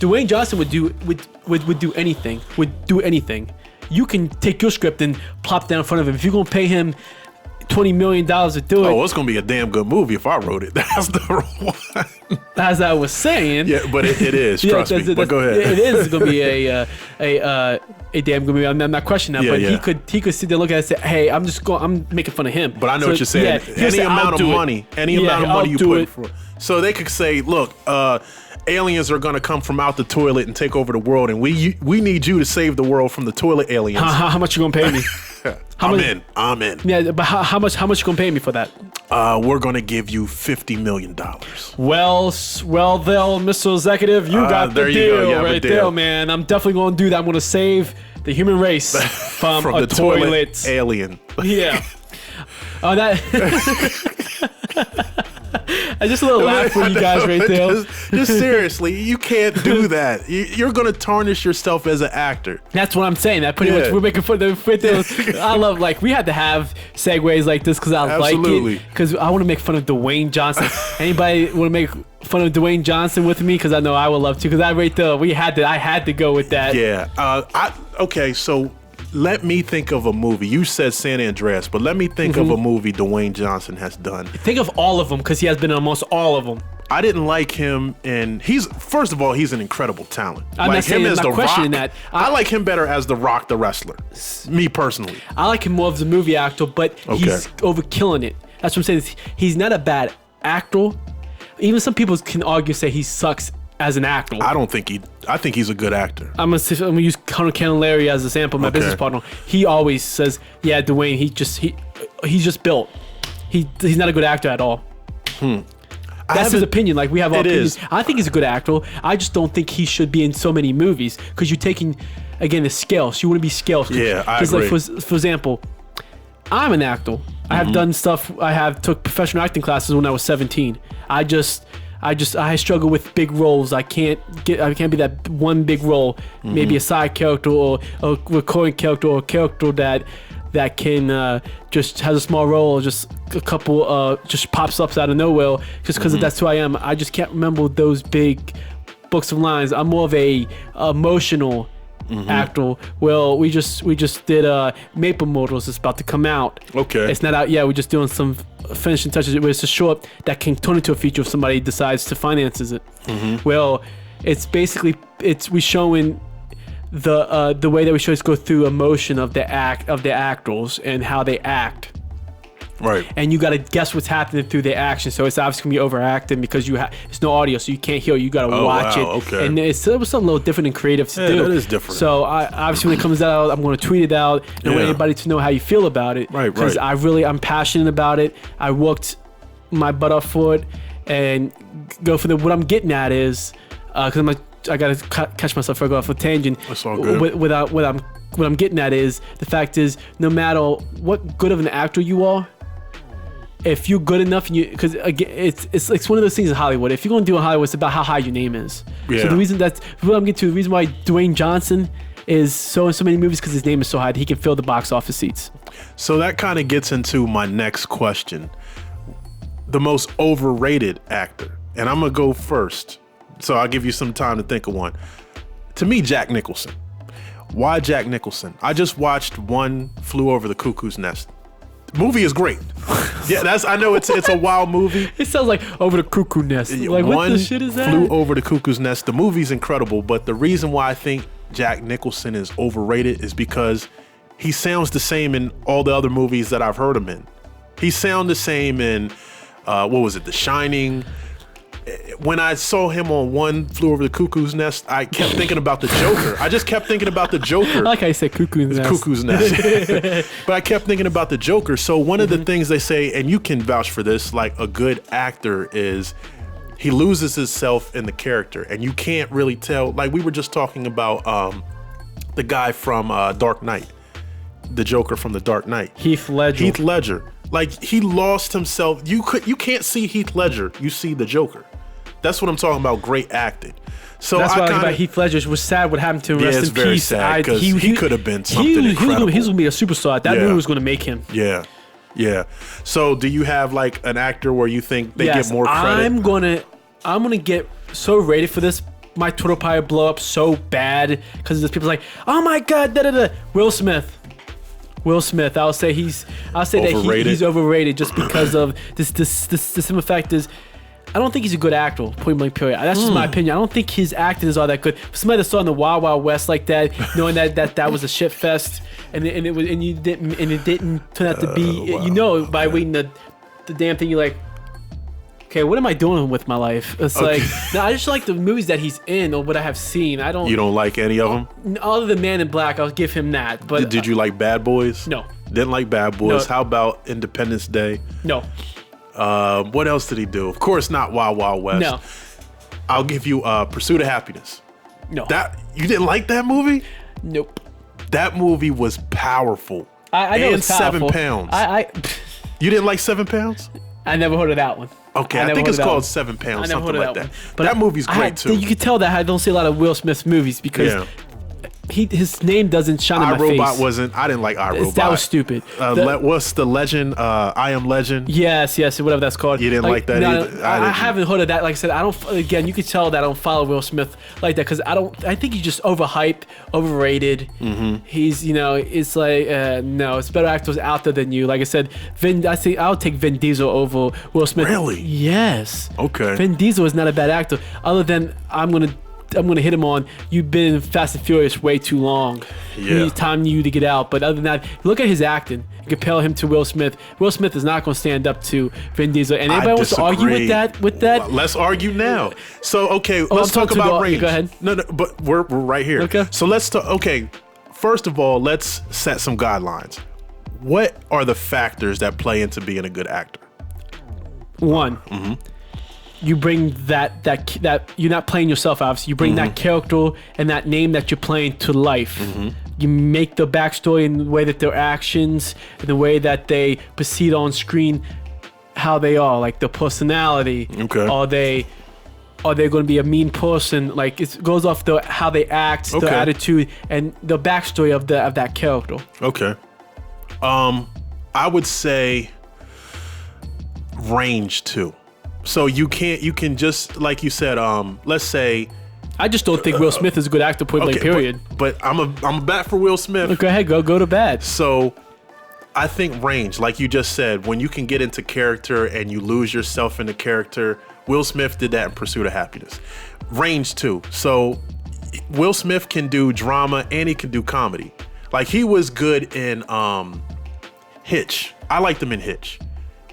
Dwayne Johnson would do anything. Would do anything. You can take your script and plop down in front of him. If you're gonna pay him $20 million to do it, Oh, it's gonna be a damn good movie if I wrote it. That's the one. as I was saying. Yeah, but it is. Trust me. But go ahead. It is gonna be a damn good movie. I'm not questioning that, Yeah, but yeah. he could sit there and look at it and say, "Hey, I'm making fun of him." But I know what you're saying. he'll Any say, "I'll amount of do it." money, I'll you do put it. for. So they could say, look, aliens are gonna come from out the toilet and take over the world, and we need you to save the world from the toilet aliens. How much you gonna pay me? I'm in. Yeah, but how much you gonna pay me for that? We're gonna give you $50 million. Well, there, Mr. Executive, you got the there you go. deal You have a right deal. there, man. I'm definitely gonna do that. I'm gonna save the human race from a the toilet. alien. Yeah. Oh, that. I just a little laugh for you guys right there. Just seriously, you can't do that. You're gonna tarnish yourself as an actor. That's what I'm saying. That pretty Yeah. much we're making fun of the. I love we had to have segues like this because I Absolutely. like it. Because I want to make fun of Dwayne Johnson. Anybody want to make fun of Dwayne Johnson with me? Because I know I would love to. Because I had to go with that. Yeah. Okay. So let me think of a movie. You said San Andreas, but let me think of a movie Dwayne Johnson has done. Think of all of them because he has been in almost all of them. I didn't like him, and first of all, he's an incredible talent. I'm not saying- I'm not The questioning Rock. that. I like him better as the Rock, the wrestler. Me personally. I like him more as a movie actor, but he's Okay. overkilling it. That's what I'm saying. He's not a bad actor. Even some people can argue say he sucks as an actor. I think he's a good actor. I'm gonna use Conor Camilleri as a sample. My Okay. business partner. He always says, "Yeah, Dwayne. He's just built. He's not a good actor at all." That's his opinion. Like we have all It opinions. is. I think he's a good actor. I just don't think he should be in so many movies because you're taking, again, the scales. You want to be scales. Yeah, I like agree. for example, I'm an actor. I have done stuff. Took professional acting classes when I was 17. I struggle with big roles. I can't be that one big role. Maybe a side character or a recurring character or a character that can just has a small role, just a couple just pops up out of nowhere just because that's who I am. I just can't remember those big books of lines. I'm more of a emotional actor. Well, we just did Maple Motors. It's about to come out. Okay. It's not out yet. We're just doing some finishing touches. It's a short that can turn into a feature if somebody decides to finances it. Well, it's basically we showing the way that we show is go through emotion of the actors and how they act. Right. And you got to guess what's happening through their action. So it's obviously gonna be overacting because it's no audio, so you can't hear. You got to watch wow, it. okay. And it was something a little different and creative to do. that is different. So obviously when it comes out, I'm going to tweet it out and I want Yeah. everybody to know how you feel about it. Right, Because right. I'm passionate about it. I worked my butt off for it and go for what I'm getting at is because I got to catch myself before I go off a tangent. That's all good. What I'm getting at is the fact is no matter what good of an actor you are, if you're good enough, because again, it's one of those things in Hollywood. If you're gonna do in Hollywood, it's about how high your name is. Yeah. So the reason the reason why Dwayne Johnson is so in so many movies because his name is so high that he can fill the box office seats. So that kind of gets into my next question. The most overrated actor. And I'm going to go first. So I'll give you some time to think of one. To me, Jack Nicholson. Why Jack Nicholson? I just watched One Flew Over the Cuckoo's Nest. The movie is great. Yeah, I know it's a wild movie. It sounds like Over the Cuckoo Nest. Like, what the shit is that? Flew Over the Cuckoo's Nest. The movie's incredible, but the reason why I think Jack Nicholson is overrated is because he sounds the same in all the other movies that I've heard him in. He sounds the same in, what was it, The Shining. When I saw him on One Flew Over the Cuckoo's Nest, I kept thinking about the Joker. I just kept thinking about the Joker. I like how you said Cuckoo's Nest. Cuckoo's Nest. But I kept thinking about the Joker. So one of the things they say, and you can vouch for this, like a good actor is he loses himself in the character, and you can't really tell. Like we were just talking about the guy from Dark Knight, the Joker from the Dark Knight. Heath Ledger. Heath Ledger. Like he lost himself. You can't see Heath Ledger. You see the Joker. That's what I'm talking about. Great acting. So that's what I like about Heath Ledger. It was sad what happened to him. Rest it's in very peace. sad because he could have been something incredible. He was going to be a superstar. That movie was going to make him. Yeah. Yeah. So do you have like an actor where you think they get more credit? I'm gonna get so rated for this. My Twitter probably blow up so bad because there's people like, oh my god, da da da. Will Smith. I'll say that he's overrated just because of this. The simple fact is, I don't think he's a good actor. Point blank. Period. That's just my opinion. I don't think his acting is all that good. For somebody that saw in the Wild Wild West like that, knowing that was a shit fest, and it didn't turn out to be. Wow. By reading the damn thing, you're like, okay, what am I doing with my life? It's like, no, I just like the movies that he's in or what I have seen. You don't like any of them? Other than Man in Black, I'll give him that. But did you like Bad Boys? No. Didn't like Bad Boys. No. How about Independence Day? No. What else did he do? Of course, not Wild Wild West. No. I'll give you Pursuit of Happiness. No. You didn't like that movie? Nope. That movie was powerful. I know it's powerful. 7 Pounds. You didn't like 7 Pounds? I never heard of that one. Okay, I think it's called 7 Pounds, something like that. But that movie's great too. You can tell that I don't see a lot of Will Smith movies because his name doesn't shine in my face. iRobot I didn't like iRobot. That was stupid. What's the Legend? I Am Legend? Yes, whatever that's called. You didn't like that either? I haven't heard of that. Like I said, again, you can tell that I don't follow Will Smith like that because I think he's just overhyped, overrated. Mm-hmm. He's, it's like, no, it's better actors out there than you. Like I said, I'll take Vin Diesel over Will Smith. Really? Yes. Okay. Vin Diesel is not a bad actor. Other than I'm gonna hit him on, you've been in Fast and Furious way too long. Yeah. It's time you to get out. But other than that, look at his acting. Compare him to Will Smith. Will Smith is not going to stand up to Vin Diesel. And anybody wants to argue with that? Well, let's argue now. So let's talk about range. Go ahead. No, but we're right here. Okay. So let's talk. Okay, first of all, let's set some guidelines. What are the factors that play into being a good actor? One. Mm-hmm. You bring that you're not playing yourself, obviously. You bring that character and that name that you're playing to life. Mm-hmm. You make the backstory in the way that their actions and the way that they proceed on screen, how they are, like the personality. Okay. Are they going to be a mean person? Like it goes off how they act, their attitude, and the backstory of that character. Okay. I would say range too. So you can just, like you said, let's say. I just don't think Will Smith is a good actor, point blank, period. But I'm a bat for Will Smith. Go ahead, go to bat. So I think range, like you just said, when you can get into character and you lose yourself in the character, Will Smith did that in Pursuit of Happiness. Range too. So Will Smith can do drama and he can do comedy. Like he was good in Hitch. I liked him in Hitch.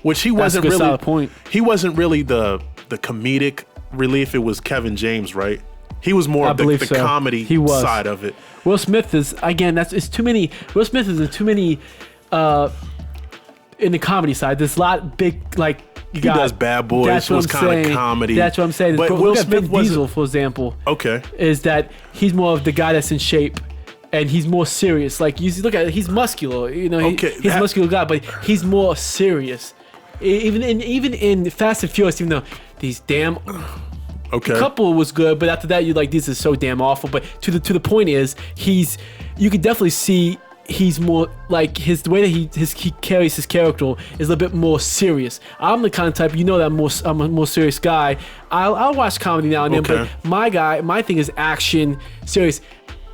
Which he wasn't really. Solid point. He wasn't really the comedic relief. It was Kevin James, right? He was more of the comedy side of it. Will Smith is, again, it's too many. Will Smith is in too many in the comedy side. There's a lot big, like he does Bad Boys, was kind of comedy. That's what I'm saying. But Will Smith Vin Diesel, for example. Okay. Is that he's more of the guy that's in shape. And he's more serious. Like you look at it, he's muscular. He's a muscular guy, but he's more serious. Even in Fast and Furious, even though these damn couple was good, but after that you're like, this is so damn awful. But to the point is, you could definitely see he's more like the way that he carries his character is a little bit more serious. I'm the kind of type, you know, that I'm a more serious guy. I'll watch comedy now and then, Okay. but my thing is action, serious.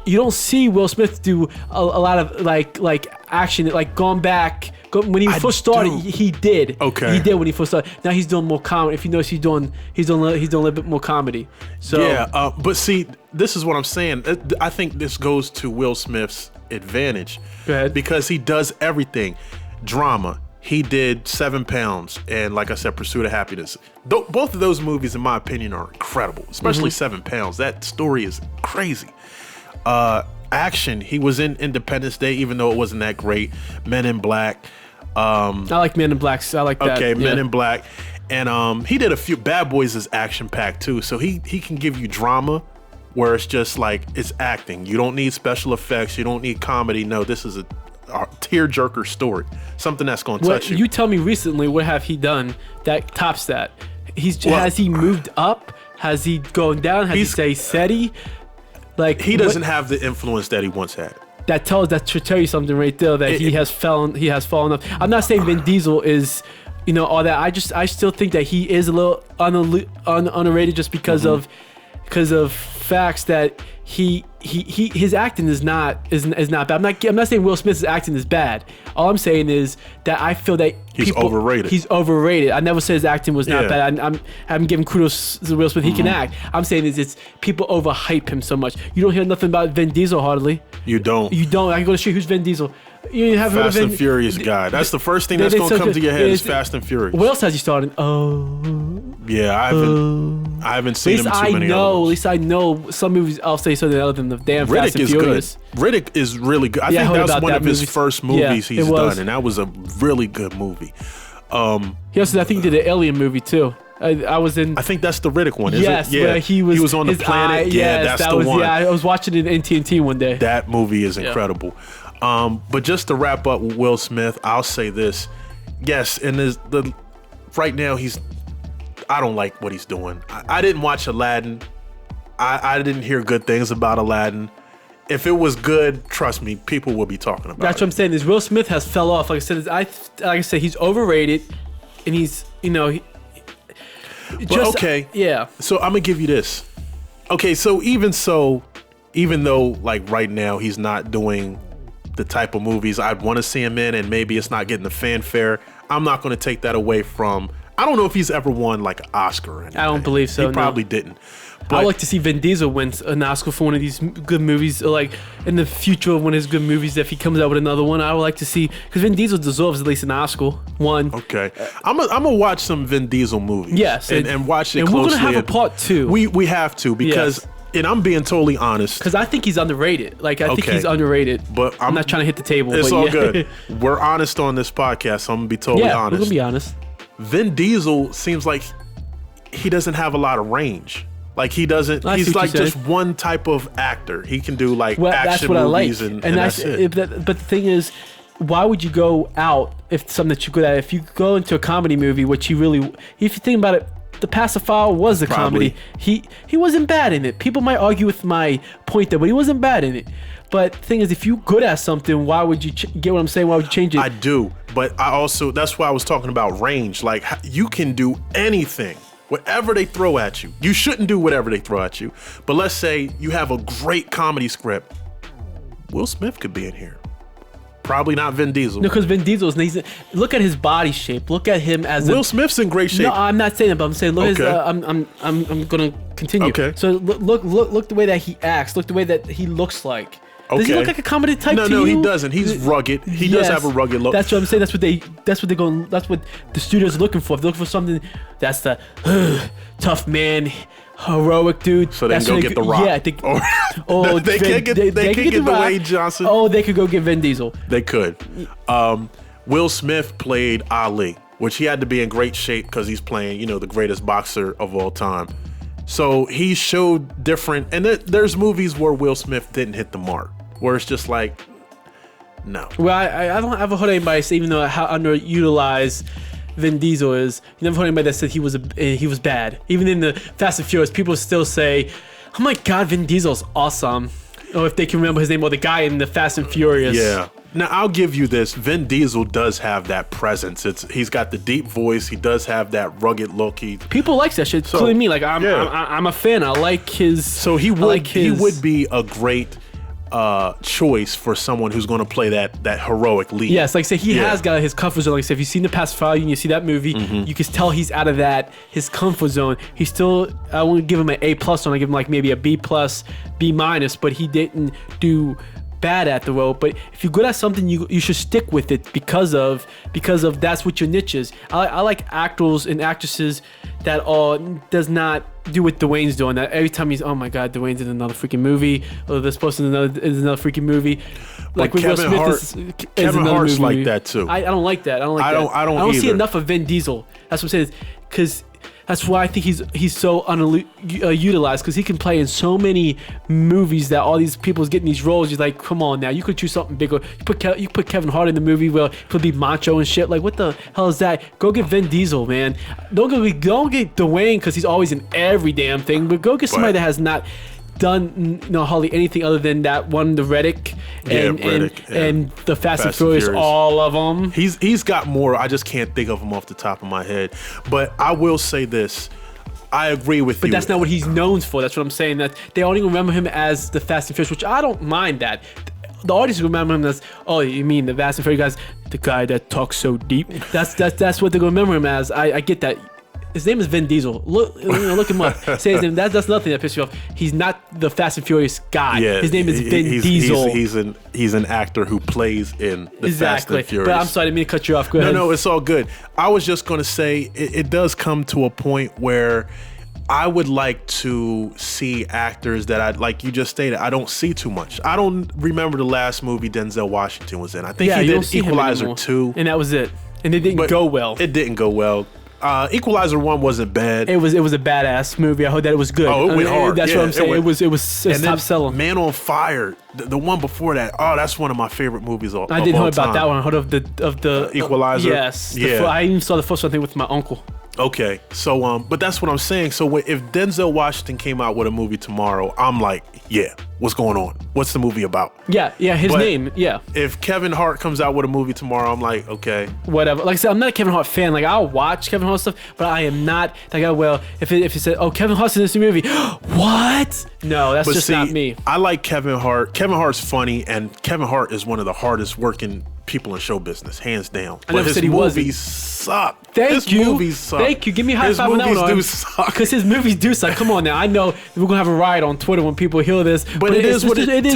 You don't see Will Smith do a lot of like action, like going back. When he first started, do. he did. Okay. He did when he first started. Now he's doing more comedy. If you notice, he's doing a little bit more comedy. So Yeah, but see, this is what I'm saying. I think this goes to Will Smith's advantage. Go ahead. Because he does everything. Drama. He did 7 Pounds and, like I said, Pursuit of Happiness. Both of those movies, in my opinion, are incredible. Especially 7 Pounds. That story is crazy. Action. He was in Independence Day, even though it wasn't that great. Men in Black. I like Men in Black. I like that. Okay, yeah. Men in Black. And he did a few. Bad Boys is action packed too. So he can give you drama where it's just like it's acting. You don't need special effects. You don't need comedy. No, this is a tearjerker story. Something that's going to touch you. You tell me recently, what have he done that tops that? Has he moved up? Has he gone down? Has he stayed steady? Like He doesn't have the influence that he once had. That should tell you something right there that he has fallen off. I'm not saying Vin Diesel is, all that. I still think that he is a little underrated just because of facts that his acting is not bad. I'm not saying Will Smith's acting is bad. All I'm saying is that I feel that He's overrated. He's overrated. I never said his acting was not bad. I'm giving kudos to Will Smith. He can act. I'm saying it's people overhype him so much. You don't hear nothing about Vin Diesel hardly. You don't. I can go to street. Who's Vin Diesel? You have Fast and Furious guy. That's the first thing that's going to come to your head is Fast and Furious. What else has he started? Yeah, I haven't seen him too many other ones. At least I know some movies. I'll say something other than the damn Fast and Furious. Riddick is really good. I think that's one of his first movies he's done, and that was a really good movie. He also, I think, he did an Alien movie too. I was in. I think that's the Riddick one. Yes, yeah. He was on the planet. That's the one. Yeah, I was watching it in TNT one day. That movie is incredible. But just to wrap up with Will Smith, I'll say this: yes, and right now I don't like what he's doing. I didn't watch Aladdin. I didn't hear good things about Aladdin. If it was good, trust me, people will be talking about it. That's what I'm saying. Is Will Smith has fell off. Like I said, he's overrated, and he's okay. Yeah. So I'm gonna give you this. Okay, so even though like right now he's not doing the type of movies I'd want to see him in, and maybe it's not getting the fanfare, I'm not gonna take that away from. I don't know if he's ever won like an Oscar or anything. I don't believe so. He probably didn't. But I'd like to see Vin Diesel win an Oscar for one of these good movies, or like in the future of one of his good movies. If he comes out with another one, I would like to see, because Vin Diesel deserves at least an Oscar. One. Okay, I'm gonna watch some Vin Diesel movies. Yes, and watch it and closely. We're gonna have a part 2. We have to, because, and I'm being totally honest, because I think he's underrated. Like I think he's underrated. But I'm not trying to hit the table. It's but all yeah. good. We're honest on this podcast, so I'm gonna be totally honest. We're gonna be honest. Vin Diesel seems like he doesn't have a lot of range. Like he doesn't. He's like just one type of actor. He can do like action movies, and that's it. But the thing is, why would you go out if something that you're good at? If you go into a comedy movie, which if you think about it, The Pacifier was a comedy. He wasn't bad in it. People might argue with my point there, but he wasn't bad in it. But the thing is, if you're good at something, why would you get what I'm saying? Why would you change it? I do, but that's why I was talking about range. Like you can do anything. Whatever they throw at you. You shouldn't do whatever they throw at you. But let's say you have a great comedy script. Will Smith could be in here. Probably not Vin Diesel. No, because Vin Diesel's look at his body shape. Look at him as Will Smith's in great shape. No, I'm not saying that, but I'm saying look at his, I'm gonna continue. Okay. So look the way that he acts. Look the way that he looks like. Does he look like a comedy type to you? No, he doesn't. He's rugged. He does have a rugged look. That's what I'm saying. That's what the studios are looking for. If they're looking for something that's the tough man, heroic dude. So they can go get The Rock. Yeah, they can't get Dwayne Johnson. Oh, they could go get Vin Diesel. They could. Will Smith played Ali, which he had to be in great shape because he's playing, the greatest boxer of all time. So he showed different, and there's movies where Will Smith didn't hit the mark, where it's just like, no. Well, I don't ever heard anybody say, even though how underutilized Vin Diesel is, you never heard anybody that said he was bad. Even in the Fast and Furious, people still say, "Oh my God, Vin Diesel's awesome." Or if they can remember his name, or the guy in the Fast and Furious. Yeah. Now I'll give you this. Vin Diesel does have that presence. He's got the deep voice. He does have that rugged look. People like that shit, including me. Like I'm a fan. I like his. So he would be a great choice for someone who's going to play that heroic lead. Yes, like I say, he has got his comfort zone. Like I say, if you've seen the Pacifier and you see that movie, you can tell he's out of his comfort zone. He's still, I wouldn't give him an A+, I give him like maybe a B+, B-, but he didn't do bad at the role. But if you're good at something, you should stick with it because of that's what your niche is. I like actors and actresses that does not do what Dwayne's doing. That every time he's, oh my god, Dwayne's in another freaking movie, or this person is another freaking movie. Like with Kevin Will Hart, Smith is Kevin another Hart's movie. like that too. I don't like that. I don't see either. enough of Vin Diesel. That's what I'm saying. Because that's why I think he's so utilized, because he can play in so many movies that all these people's getting these roles. You're like, come on now, you could choose something bigger. You put Kevin Hart in the movie where he could be macho and shit. Like, what the hell is that? Go get Vin Diesel, man. Don't get Dwayne because he's always in every damn thing. But go get somebody that has not done hardly anything other than that one, the Riddick and the Fast and Furious, all of them. He's got more. I just can't think of them off the top of my head. But I will say this. I agree with you. But that's not what he's known for. That's what I'm saying. That they only remember him as the Fast and Furious, which I don't mind that. The audience remember him as, oh, you mean the Fast and Furious guys, the guy that talks so deep. That's what they're gonna remember him as. I get that. His name is Vin Diesel. Look him up. Say his name. That's nothing that pisses you off. He's not the Fast and Furious guy. Yeah, his name is Vin Diesel. He's an actor who plays in the Fast and Furious. But I'm sorry, I didn't mean to cut you off. Go ahead. No, it's all good. I was just going to say it does come to a point where I would like to see actors that like you just stated, I don't see too much. I don't remember the last movie Denzel Washington was in. I think he did Equalizer 2. And that was it. And it didn't go well. It didn't go well. Equalizer 1 wasn't bad. It was a badass movie. I heard that it was good. Oh, it went hard. That's what I'm saying. It was top selling. Man on Fire, the one before that. Oh, that's one of my favorite movies of all time. I didn't know about that one. I heard of the Equalizer. Yes. Yeah. I even saw the first one, I think, with my uncle. Okay, so but that's what I'm saying. So if Denzel Washington came out with a movie tomorrow, I'm like, yeah, what's going on? What's the movie about? Yeah, his name, yeah. If Kevin Hart comes out with a movie tomorrow, I'm like, okay, whatever. Like I said, I'm not a Kevin Hart fan. Like, I'll watch Kevin Hart stuff, but I am not that guy. Well, if it said, oh, Kevin Hart's in this new movie, what? No, that's just not me. I like Kevin Hart. Kevin Hart's funny, and Kevin Hart is one of the hardest working people in show business, hands down. I never said he wasn't. His movies suck. Thank you. Movies suck. Thank you. Give me a high five on that one. His movies do suck. Because his movies do suck. Come on now. I know we're going to have a riot on Twitter when people hear this. But it is what it is.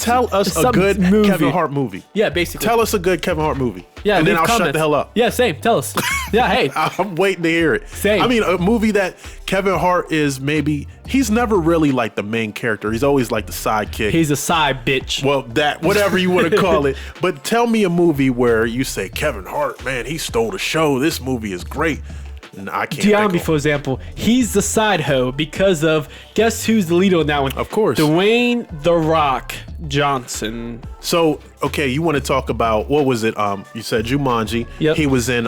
Tell us a good Kevin Hart movie. Yeah, basically. Tell us a good Kevin Hart movie. Yeah, and then I'll shut the hell up. Yeah, same. Tell us. Yeah, hey. I'm waiting to hear it. Same. I mean, a movie that Kevin Hart is he's never really like the main character. He's always like the sidekick. He's a side bitch. Well, whatever you want to call it. But tell me a movie where you say, Kevin Hart, man, he stole the show. This movie is great. And I can't. Giambi, for example, he's the side hoe because of, guess who's the leader on that one? Of course. Dwayne The Rock Johnson. So, okay, you want to talk about, what was it? You said Jumanji. Yep. He was in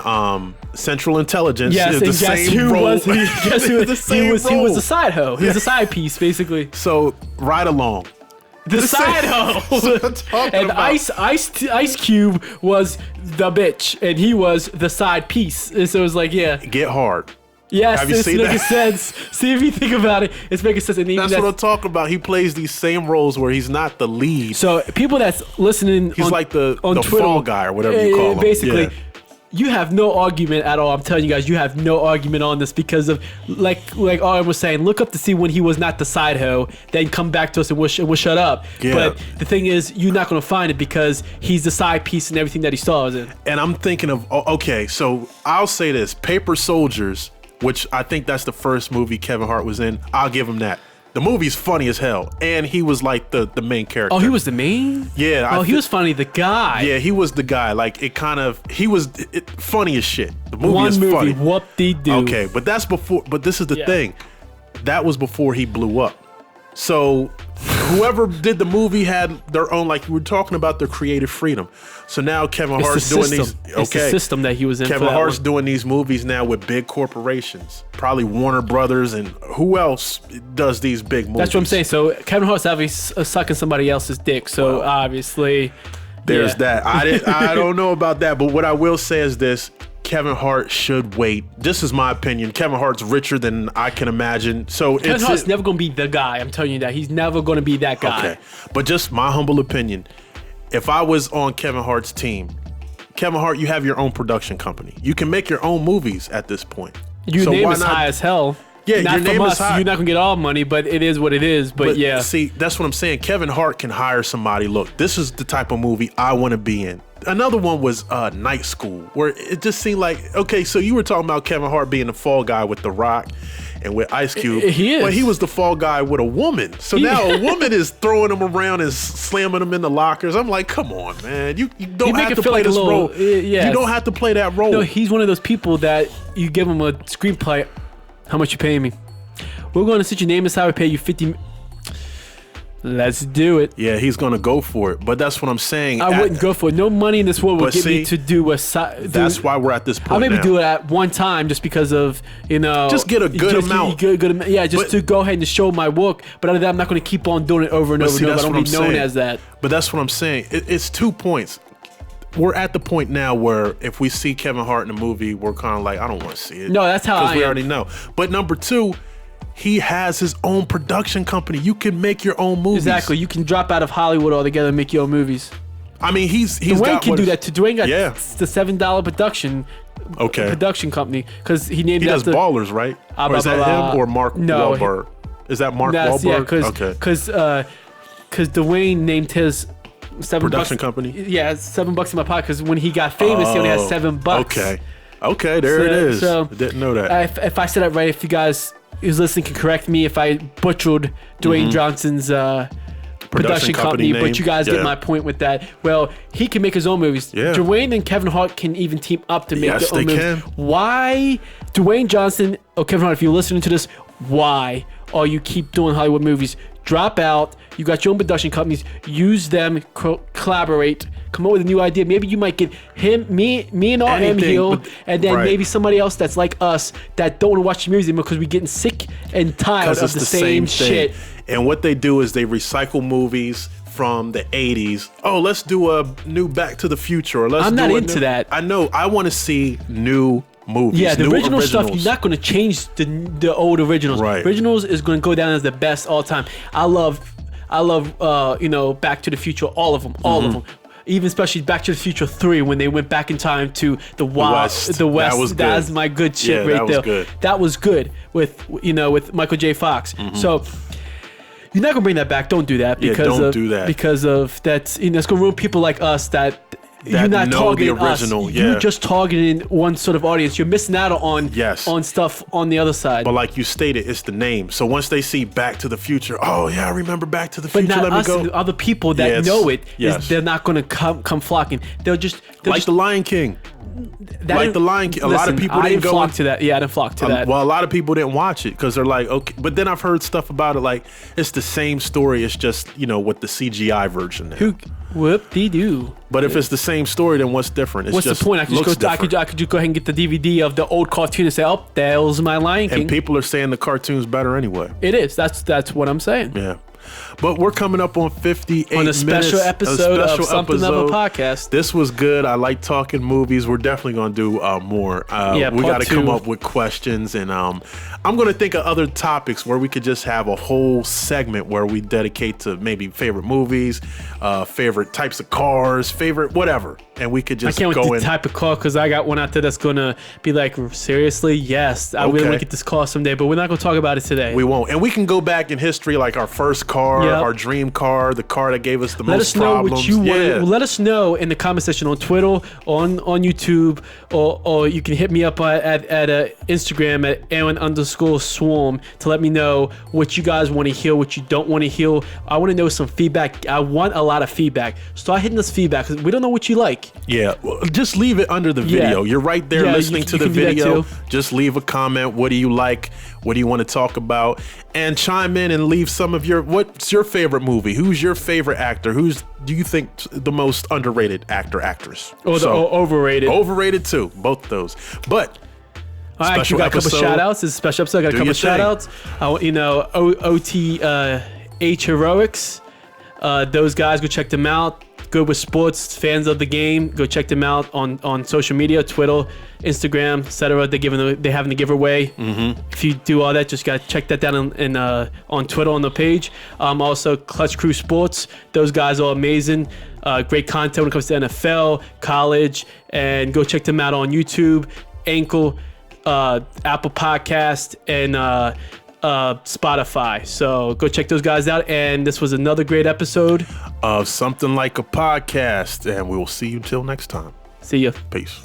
Central Intelligence. Yes, and guess who was he? Guess who was he was the side hoe. He was a side piece, basically. So, right along. The side hoe. And Ice Cube was the bitch, and he was the side piece. And so it was like, yeah. Get Hard. Yes, Have you it's seen making that? sense. See, if you think about it, it's making sense. And That's what I'm talking about. He plays these same roles where he's not the lead. So people that's listening, he's like the Twitter, fall guy or whatever you call him. Basically. Yeah. You have no argument at all. I'm telling you guys, you have no argument on this because of, like Owen was saying, look up to see when he was not the side hoe, then come back to us and we'll shut up. Yeah. But the thing is, you're not going to find it because he's the side piece in everything that he stars in. And I'm thinking of, okay, so I'll say this, Paper Soldiers, which I think that's the first movie Kevin Hart was in. I'll give him that. The movie's funny as hell, and he was like the main character. Oh, he was the main? Yeah. He was funny, the guy. Yeah, he was the guy. Like, he was funny as shit. The movie is funny. Whoop-de-doo. Okay, but that's before, but this is the thing. That was before he blew up. So whoever did the movie had their own, like you were talking about, their creative freedom. So now Kevin Hart's doing these. Okay, it's the system that he was in. Kevin Hart's doing these movies now with big corporations, probably Warner Brothers, and who else does these big movies? That's what I'm saying. So Kevin Hart's obviously sucking somebody else's dick. So obviously, There's Yeah. that. I don't know about that, but what I will say is this: Kevin Hart should wait. This is my opinion. Kevin Hart's richer than I can imagine. So Kevin Hart's never going to be the guy. I'm telling you that. He's never going to be that guy. okay. But just my humble opinion: if I was on Kevin Hart's team, Kevin Hart, you have your own production company. You can make your own movies at this point. Your So name why is not- high as hell. Yeah, not your from name is us. high. You're not gonna get all money, but it is what it is. But yeah, See, that's what I'm saying. Kevin Hart can hire somebody. Look, this is the type of movie I want to be in. Another one was Night School, where it just seemed like, okay, so you were talking about Kevin Hart being the fall guy with The Rock and with Ice Cube. He is. But he was the fall guy with a woman. So now a woman is throwing him around and slamming him in the lockers. I'm like, come on, man. You don't make have it to feel play like a this little- role. yeah. You don't have to play that role. no, he's one of those people that you give him a screenplay. How much you paying me? We're going to sit your name aside. We pay you 50. Let's do it. Yeah, he's going to go for it. But that's what I'm saying. I wouldn't go for it. No money in this world would But get me see, to do a. That's why we're at this point I'll maybe now. do it at one time just because of, Just get a good amount. Yeah, just But- to go ahead and show my work. But other than that, I'm not going to keep on doing it over and But over see, and over. I that's don't what want to be I'm known saying. as that. But that's what I'm saying. It's 2 points. We're at the point now where if we see Kevin Hart in a movie, we're kind of like, I don't want to see it. No, that's how I Because we am. already know. But number 2, he has his own production company. You can make your own movies. Exactly. You can drop out of Hollywood altogether and make your own movies. I mean, he's Dwayne got can what do is- that too. Dwayne got Yeah. the $7 Okay. production company because he named He it does after. Ballers, right? Or is that blah, him or Mark no, Wahlberg? Is that Mark That's, yeah, Wahlberg? because Dwayne named his Production $7. company? Yeah, it's $7 in my pocket. Because when he got famous, he only had $7. Okay, there it is. So, Didn't know that. If I said that right, if you guys who's listening can correct me if I butchered Dwayne Johnson's production company, name. but you guys Yeah. get my point with that. Well, he can make his own movies. Yeah. Dwayne and Kevin Hart can even team up to make Yes, their own they movies. can. Why, Dwayne Johnson or Kevin Hart, if you're listening to this, why are you keep doing Hollywood movies? Drop out. You got your own production companies. Use them. Collaborate. Come up with a new idea. Maybe you might get me and RM Anything, here, but- and then right. maybe somebody else that's like us that don't want to watch the music because we're getting sick and tired Because of it's the same shit. And what they do is they recycle movies from the 80s. Oh, let's do a new Back to the Future. Or let's I'm do not a into new- that. I know. I want to see new movies. Yeah, the new original stuff, originals. you're not going to change the old originals. Right. Originals is going to go down as the best all time. I love Back to the Future, all of them, Mm-hmm. of them. Even especially Back to the Future 3 when they went back in time to the West. That was good. That's my good shit Yeah, right that was there. good. That was good with Michael J. Fox. So you're not gonna bring that back. Don't do that Yeah, because don't of, do that. because of that's it's gonna ruin people like us that. You're not know the targeting original, us. yeah. You're just targeting one sort of audience. You're missing out on Yes. on stuff on the other side. But like you stated, it's the name. So once they see Back to the Future, oh yeah, I remember Back to the But Future. not Let me us go. and the other people that Yes, know it. yes. They're not going to come flocking. They'll just Like the Lion King. like the Lion King. A lot of people I didn't go flock in- to that. Yeah, I didn't flock to that. Well, a lot of people didn't watch it because they're like, okay. But then I've heard stuff about it like it's the same story. It's just with the CGI version. Now. Who whoop de doo. But if it's the same story, then what's different? It's What's the just point? I could looks just go. different. I could just go ahead and get the DVD of the old cartoon and say, "Oh, there's my Lion King." And people are saying the cartoon's better anyway. It is. That's what I'm saying. Yeah. But we're coming up on 58 On a special minutes, episode of Something of a episode. Podcast. This was good. I like talking movies. We're definitely going to do more. Yeah, we part got to come two. up with questions. And I'm going to think of other topics where we could just have a whole segment where we dedicate to maybe favorite movies, favorite types of cars, favorite whatever. And we could I just can't wait go to in. type a car because I got one out there that's gonna be like, seriously, yes, I really Okay. want to get this car someday, but we're not gonna talk about it today. We won't. And we can go back in history, like our first car, Yep. our dream car, the car that gave us the Let most us know problems. what you Yeah. want. Let us know in the comment section on Twitter, on YouTube, or you can hit me up at Instagram at Aaron_Swarm to let me know what you guys want to hear, what you don't want to hear. I want to know some feedback. I want a lot of feedback. Start hitting us feedback because we don't know what you like. Yeah, well, just leave it under the Yeah. video. You're right there Yeah, listening you to the can do that video. too. Just leave a comment. What do you like? What do you want to talk about? And chime in and leave some of what's your favorite movie? Who's your favorite actor? Who's do you think the most underrated actor, actress? Or overrated. Overrated too. Both of those. But All right, special you got a couple episode. shout outs. This is a special episode. I got a Do couple your shout outs. OT H Heroics. Those guys, go check them out. good with sports, fans of the game, go check them out on social media, Twitter, Instagram, etc. They're having the giveaway. Mm-hmm. If you do all that, just gotta check that down on Twitter on the page. Also, Clutch Crew Sports. Those guys are amazing. Great content when it comes to NFL, college, and go check them out on YouTube, Anchor, Apple Podcast, and Spotify. So go check those guys out. And this was another great episode of Something Like a Podcast, and we will see you until next time. See ya. Peace.